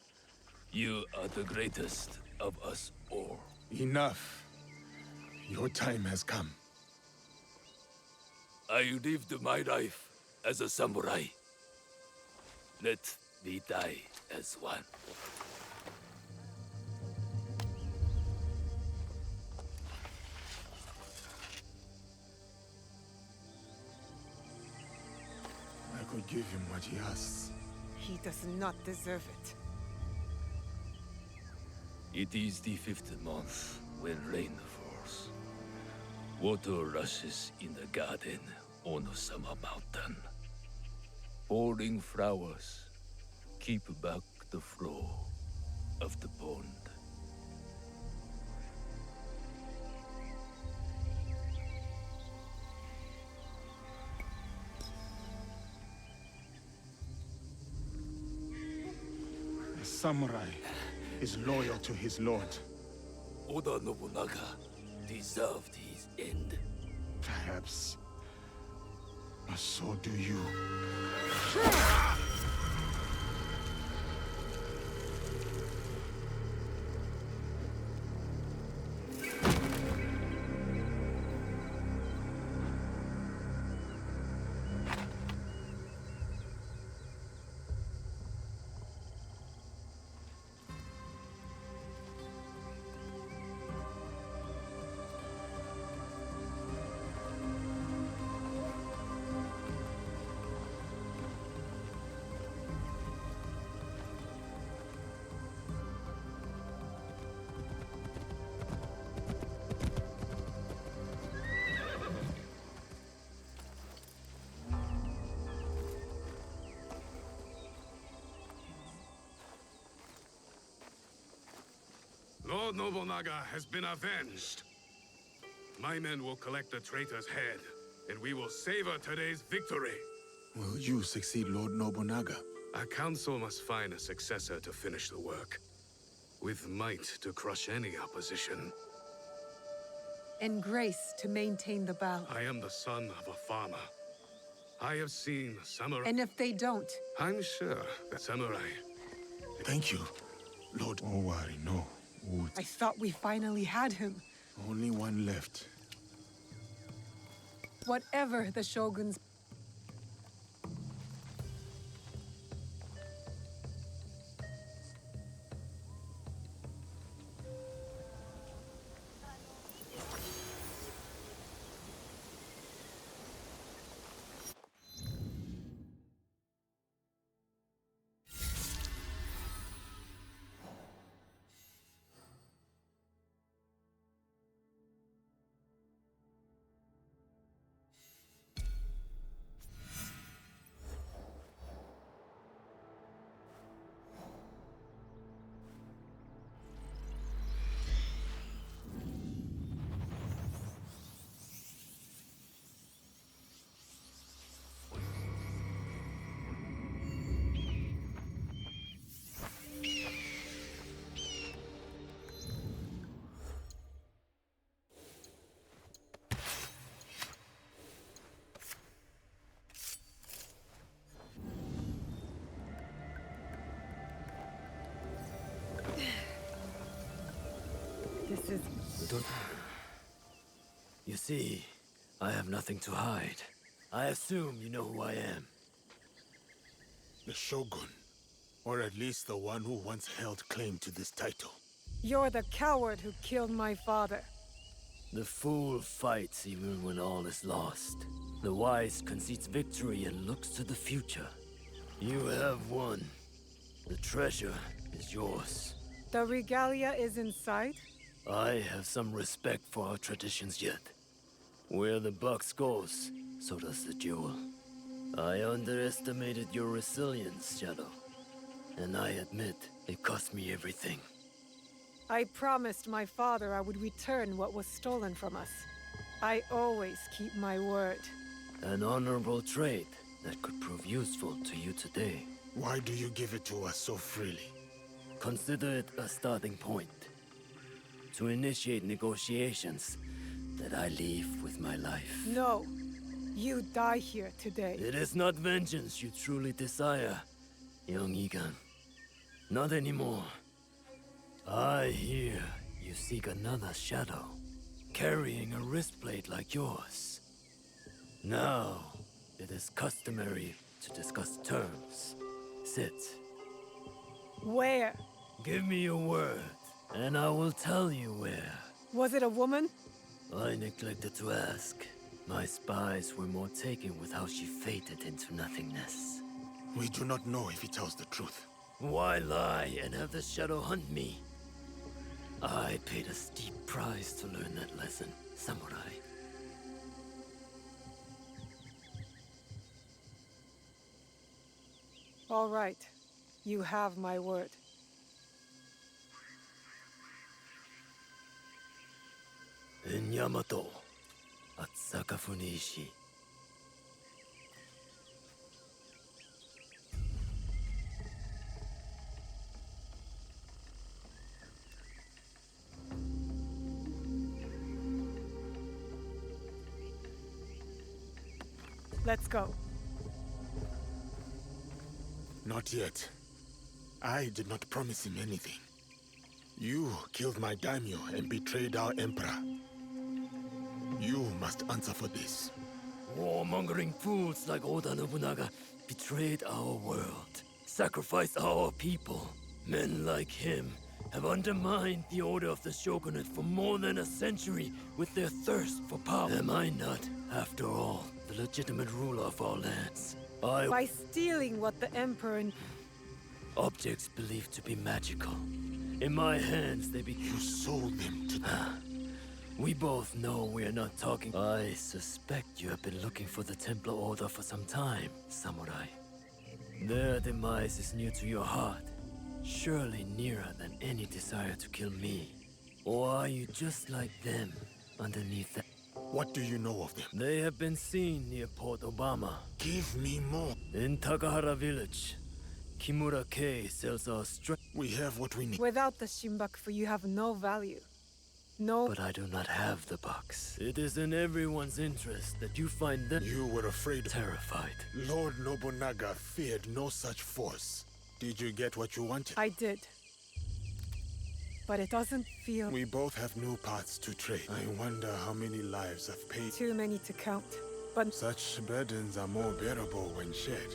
you are the greatest of us all. Enough. Your time has come. I lived my life as a samurai. Let me die as one. I could give him what he asks. He does not deserve it. It is the 5th month when rain falls. Water rushes in the garden on Summer Mountain. Falling flowers keep back the flow of the pond. A samurai is loyal to his lord. Oda Nobunaga deserved his end. Perhaps. But so do you. Lord Nobunaga has been avenged. My men will collect the traitor's head, and we will savor today's victory. Will you succeed Lord Nobunaga? Our council must find a successor to finish the work, with might to crush any opposition. And grace to maintain the balance. I am the son of a farmer. I have seen samurai. And if they don't? I'm sure that samurai. Thank you, Lord Owari. No. I thought we finally had him. Only one left. Whatever the Shogun's... This is... You see, I have nothing to hide. I assume you know who I am. The Shogun. Or at least the one who once held claim to this title. You're the coward who killed my father. The fool fights even when all is lost. The wise concedes victory and looks to the future. You have won. The treasure is yours. The regalia is inside? I have some respect for our traditions yet. Where the box goes, so does the jewel. I underestimated your resilience, Shadow. And I admit, it cost me everything. I promised my father I would return what was stolen from us. I always keep my word. An honorable trait that could prove useful to you today. Why do you give it to us so freely? Consider it a starting point. To initiate negotiations that I leave with my life. No. You die here today. It is not vengeance you truly desire, young Egan. Not anymore. I hear you seek another shadow, carrying a wristblade like yours. Now, it is customary to discuss terms. Sit. Where? Give me your word, and I will tell you where. Was it a woman? I neglected to ask. My spies were more taken with how she faded into nothingness. We do not know if he tells the truth. Why lie and have the shadow hunt me? I paid a steep price to learn that lesson, samurai. All right. You have my word. In Yamato, at Sakafuniishi. Let's go. Not yet. I did not promise him anything. You killed my daimyo and betrayed our emperor. You must answer for this. Warmongering fools like Oda Nobunaga betrayed our world, sacrificed our people. Men like him have undermined the order of the shogunate for more than a century with their thirst for power. Am I not, after all, the legitimate ruler of our lands? By stealing what the Emperor and... Objects believed to be magical. In my hands, they became... You sold them to them. We both know we are not talking... I suspect you have been looking for the Templar Order for some time, samurai. Their demise is near to your heart. Surely nearer than any desire to kill me. Or are you just like them, underneath that? What do you know of them? They have been seen near Port Obama. Give me more. In Takahara village, Kimura K sells our strength. We have what we need. Without the Shimbakufu, you have no value. No... But I do not have the box. It is in everyone's interest that you find them... You were afraid... Terrified. Lord Nobunaga feared no such force. Did you get what you wanted? I did. But it doesn't feel... We both have new paths to trade. I wonder how many lives I've paid. Too many to count. But... Such burdens are more bearable when shared.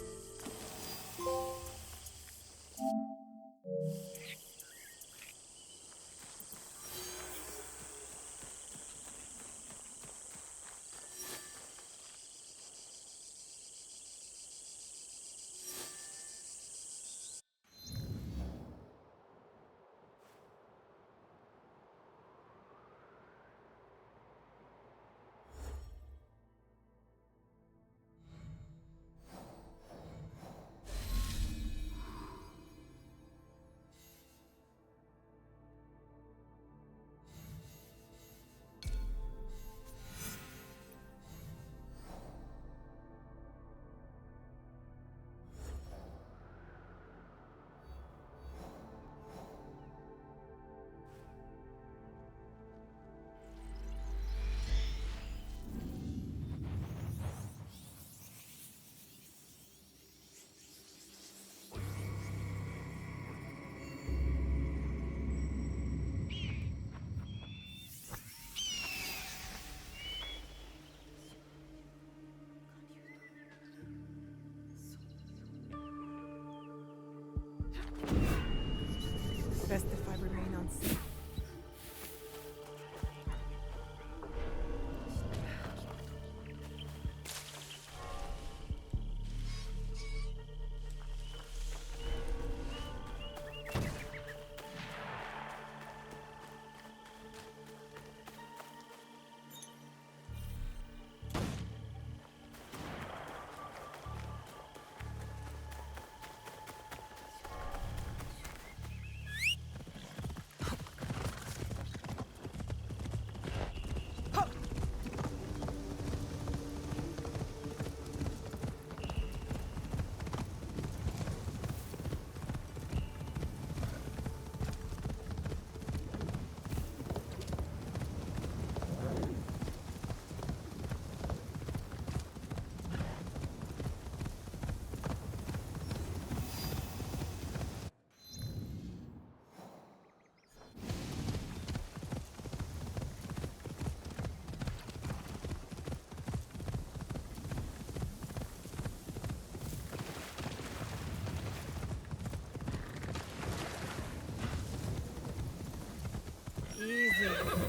lovely.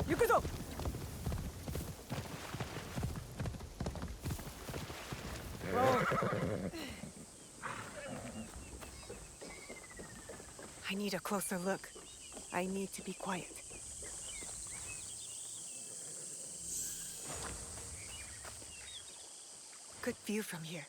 Yukuzo! I need a closer look. I need to be quiet. Good view from here.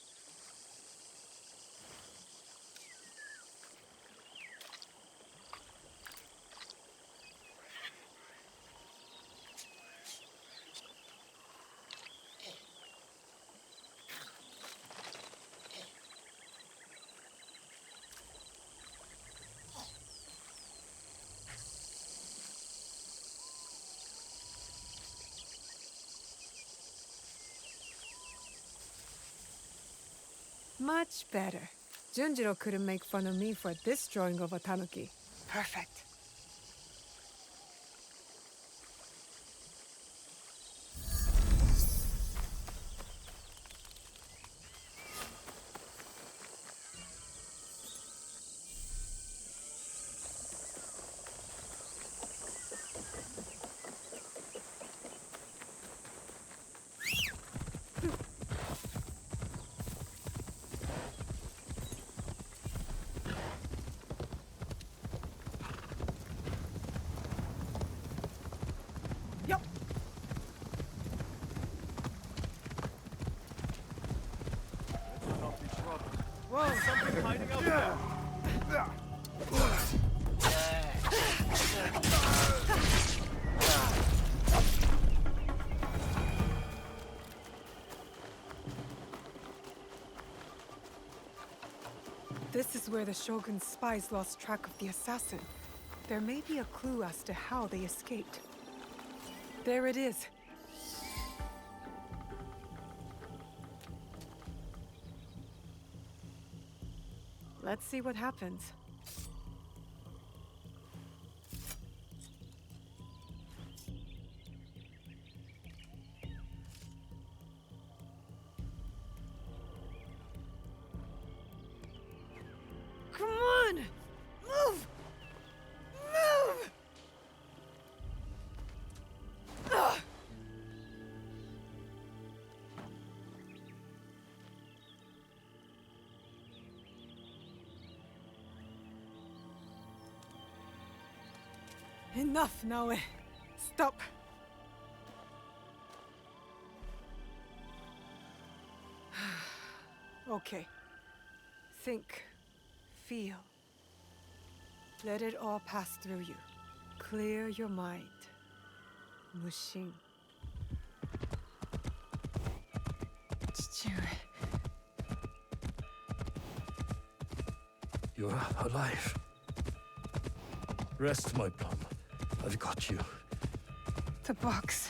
Much better. Junjiro couldn't make fun of me for this drawing of a tanuki. Perfect. Whoa, something hiding up there. This is where the Shogun's spies lost track of the assassin. There may be a clue as to how they escaped. There it is. Let's see what happens. Come on! Move! Move! Ugh. Enough, Naoe. Stop. Okay. Think. Feel. Let it all pass through you. Clear your mind. Mushin. You're alive. Rest, my plum. I've got you. The box.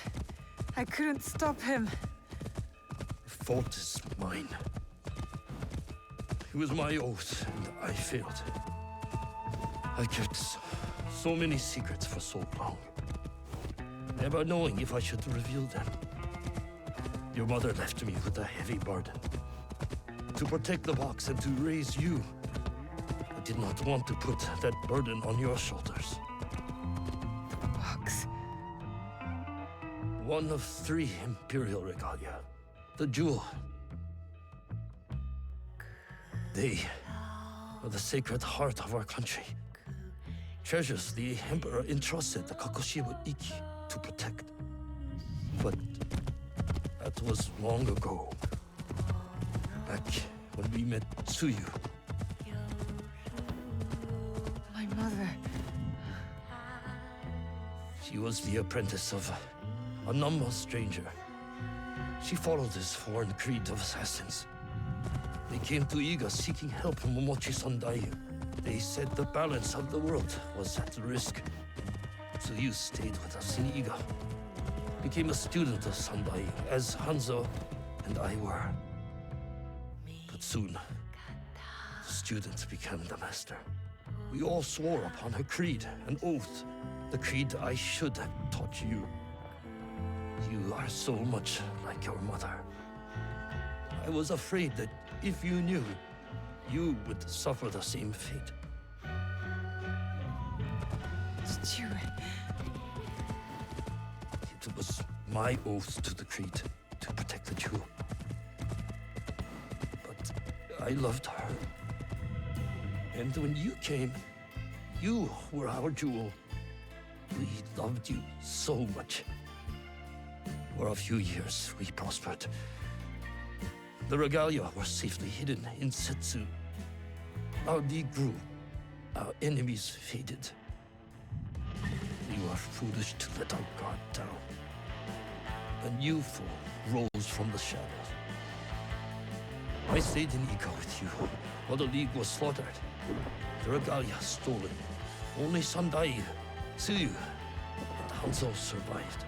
I couldn't stop him. The fault is mine. It was my oath, and I failed. I kept so many secrets for so long, never knowing if I should reveal them. Your mother left me with a heavy burden. To protect the box and to raise you, I did not want to put that burden on your shoulders. The box. One of 3 imperial regalia. The jewel. They are the sacred heart of our country. Treasures the Emperor entrusted the Kakushiwa Iki to protect. But that was long ago. Back when we met Tsuyu. My mother. She was the apprentice of a Nama stranger. She followed this foreign creed of assassins. They came to Iga seeking help from Momochi Sandai. They said the balance of the world was at risk. So you stayed with us in Iga. Became a student of Sandai, as Hanzo and I were. But soon, the student became the master. We all swore upon her creed, an oath. The creed I should have taught you. You are so much like your mother. I was afraid that if you knew, you would suffer the same fate. It was my oath to the Creed to protect the jewel. But I loved her. And when you came, you were our jewel. We loved you so much. For a few years, we prospered. The regalia were safely hidden in Setsu. Our league grew. Our enemies faded. We were foolish to let our guard down. A new foe rose from the shadows. I stayed in Ika with you while the league was slaughtered. The regalia stolen. Only Sandai, Tsuyu, and Hanzo survived.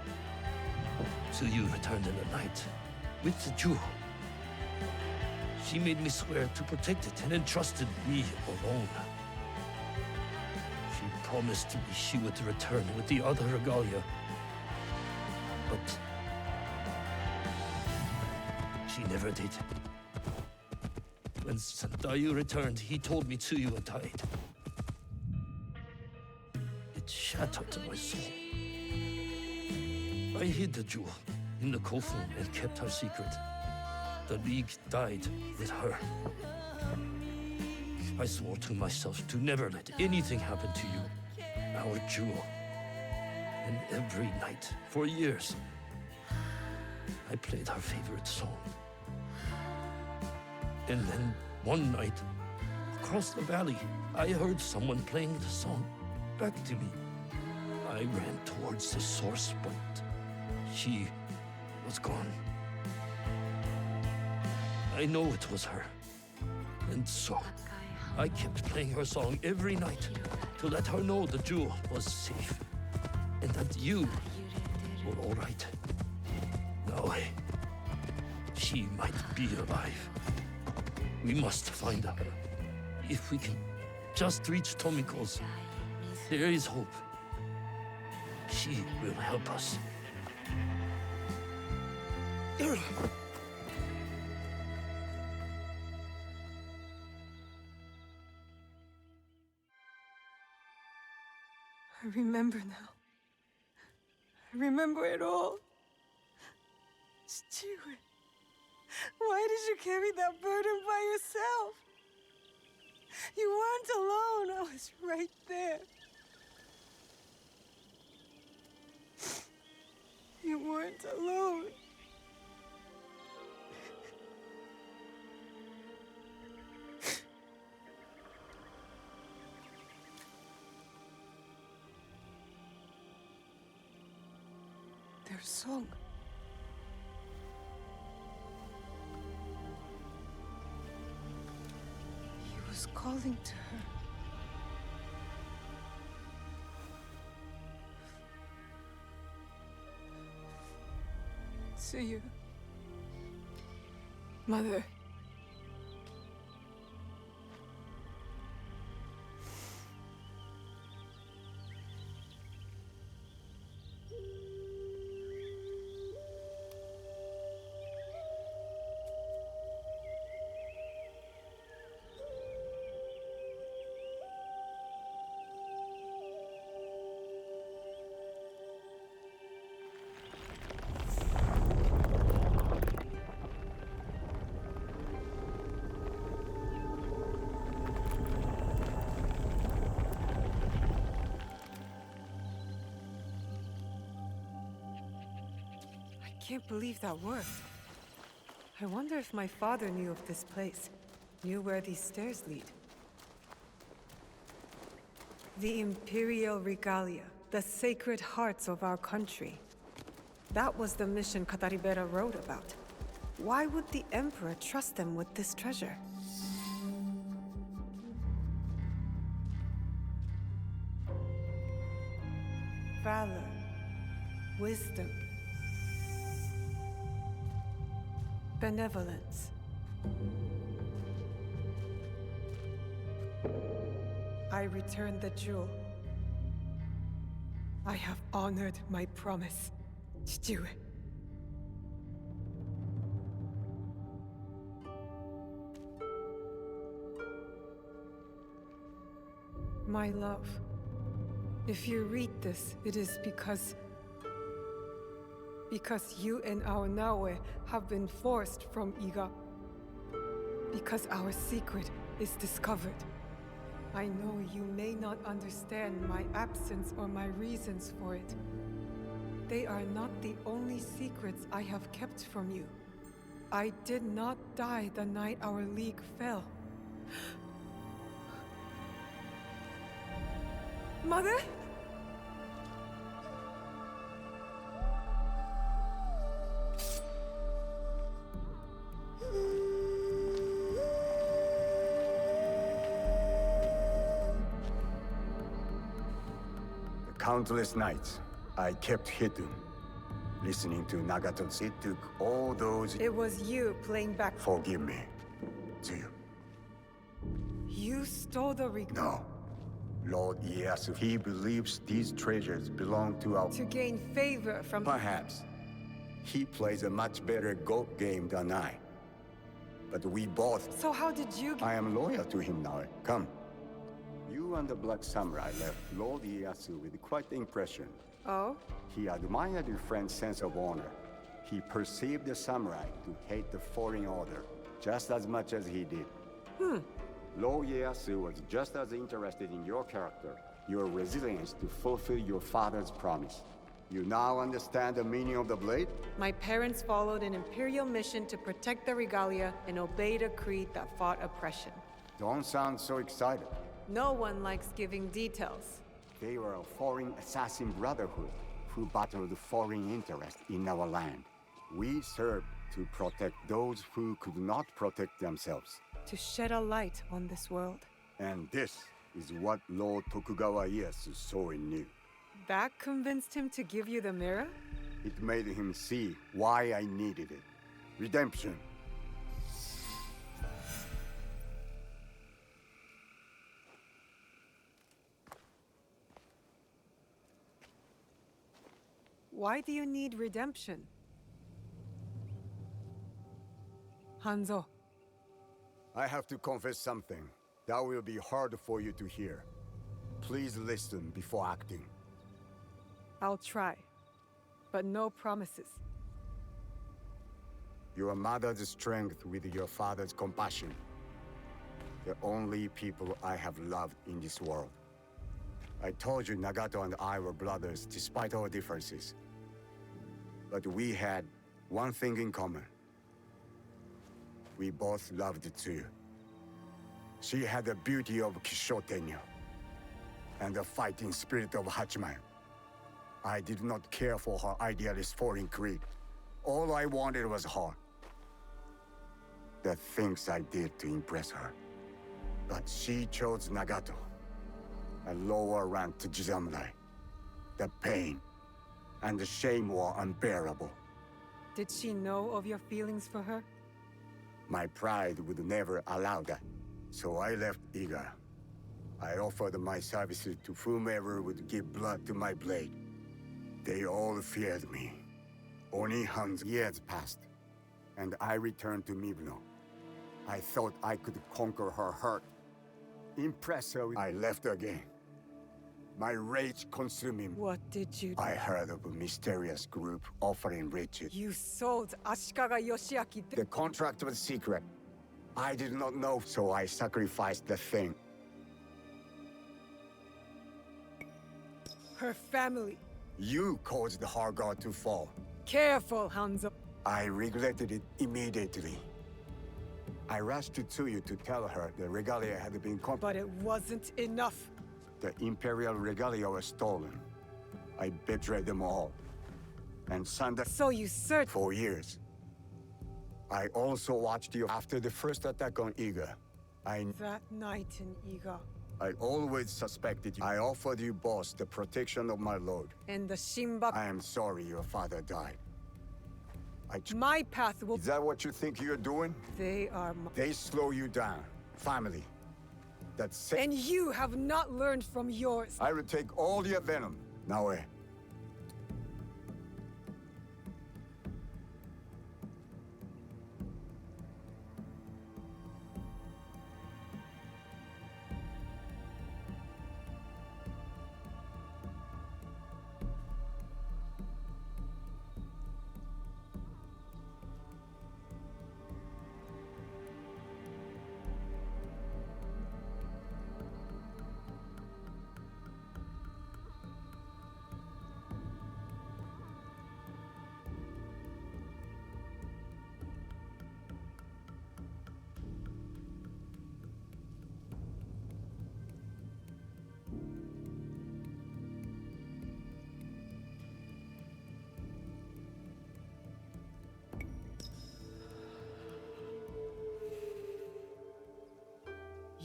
Tsuyu returned in the night with the jewel. She made me swear to protect it and entrusted me alone. She promised me she would return with the other regalia. But she never did. When Sandayu returned, he told me Tsuyu had died. It shattered my soul. I hid the jewel in the coffin and kept her secret. The League died with her. I swore to myself to never let anything happen to you, our jewel. And every night, for years, I played her favorite song. And then, one night, across the valley, I heard someone playing the song back to me. I ran towards the source, but she was gone. I know it was her. And so, I kept playing her song every night to let her know the jewel was safe. And that you were all right. Now, she might be alive. We must find her. If we can just reach Tomiko's, there is hope. She will help us. I remember now. I remember it all. Stewart, why did you carry that burden by yourself? You weren't alone. I was right there. You weren't alone. Their song. He was calling to her. Tsuyu. Mother. I can't believe that worked. I wonder if my father knew of this place, knew where these stairs lead. The Imperial Regalia, the sacred hearts of our country. That was the mission Kataribera wrote about. Why would the Emperor trust them with this treasure? Valor, wisdom, benevolence. I returned the jewel. I have honored my promise, Chichiue. My love, if you read this, it is because you and our Naue have been forced from Iga. Because our secret is discovered. I know you may not understand my absence or my reasons for it. They are not the only secrets I have kept from you. I did not die the night our league fell. Mother? Countless nights, I kept hidden, listening to Nagato's. It took all those... It was you playing back. Forgive me. To you. You stole the No. Lord Ieyasu, he believes these treasures belong to our... To gain favor from... Perhaps. He plays a much better Go game than I. But we both... So how did you... I am loyal to him now. Come. You and the Black Samurai left Lord Ieyasu with quite the impression. Oh? He admired your friend's sense of honor. He perceived the samurai to hate the foreign order, just as much as he did. Lord Ieyasu was just as interested in your character, your resilience to fulfill your father's promise. You now understand the meaning of the blade? My parents followed an imperial mission to protect the regalia and obeyed a creed that fought oppression. Don't sound so excited. No one likes giving details. They were a foreign assassin brotherhood who battled foreign interests in our land. We served to protect those who could not protect themselves. To shed a light on this world. And this is what Lord Tokugawa Ieyasu saw in you. That convinced him to give you the mirror? It made him see why I needed it. Redemption. Why do you need redemption? Hanzo. I have to confess something that will be hard for you to hear. Please listen before acting. I'll try, but no promises. Your mother's strength with your father's compassion. The only people I have loved in this world. I told you Nagato and I were brothers despite our differences. But we had one thing in common. We both loved Tsuyu. She had the beauty of Kishotenyo and the fighting spirit of Hachiman. I did not care for her idealist foreign creed. All I wanted was her. The things I did to impress her. But she chose Nagato, a lower rank to Jisamurai. The pain and the shame were unbearable. Did she know of your feelings for her? My pride would never allow that. So I left Iga. I offered my services to whomever would give blood to my blade. They all feared me. Only years passed, and I returned to Mibno. I thought I could conquer her hurt. Impress her. I left again. My rage consuming. What did you do? I heard of a mysterious group offering riches. You sold Ashikaga Yoshiaki. The contract was secret. I did not know, so I sacrificed the thing. Her family. You caused her god to fall. Careful, Hanzo. I regretted it immediately. I rushed to Tsuyu to tell her the regalia had been But it wasn't enough. The Imperial regalia was stolen. I betrayed them all. And Sanda... So you searched... For years. I also watched you after the first attack on Iga. That night in Iga. I always suspected you. I offered you both the protection of my lord. And the Shimba... I am sorry your father died. My path will... Is that what you think you're doing? They are... They slow you down. Family. That's it. And you have not learned from yours. I will take all your venom. Naue.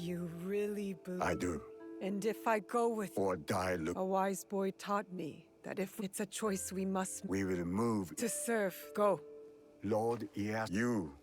you really believe? I do. And if I go with Or die look. a wise boy taught me that if it's a choice we must We will move. to serve, go. Lord, he asked you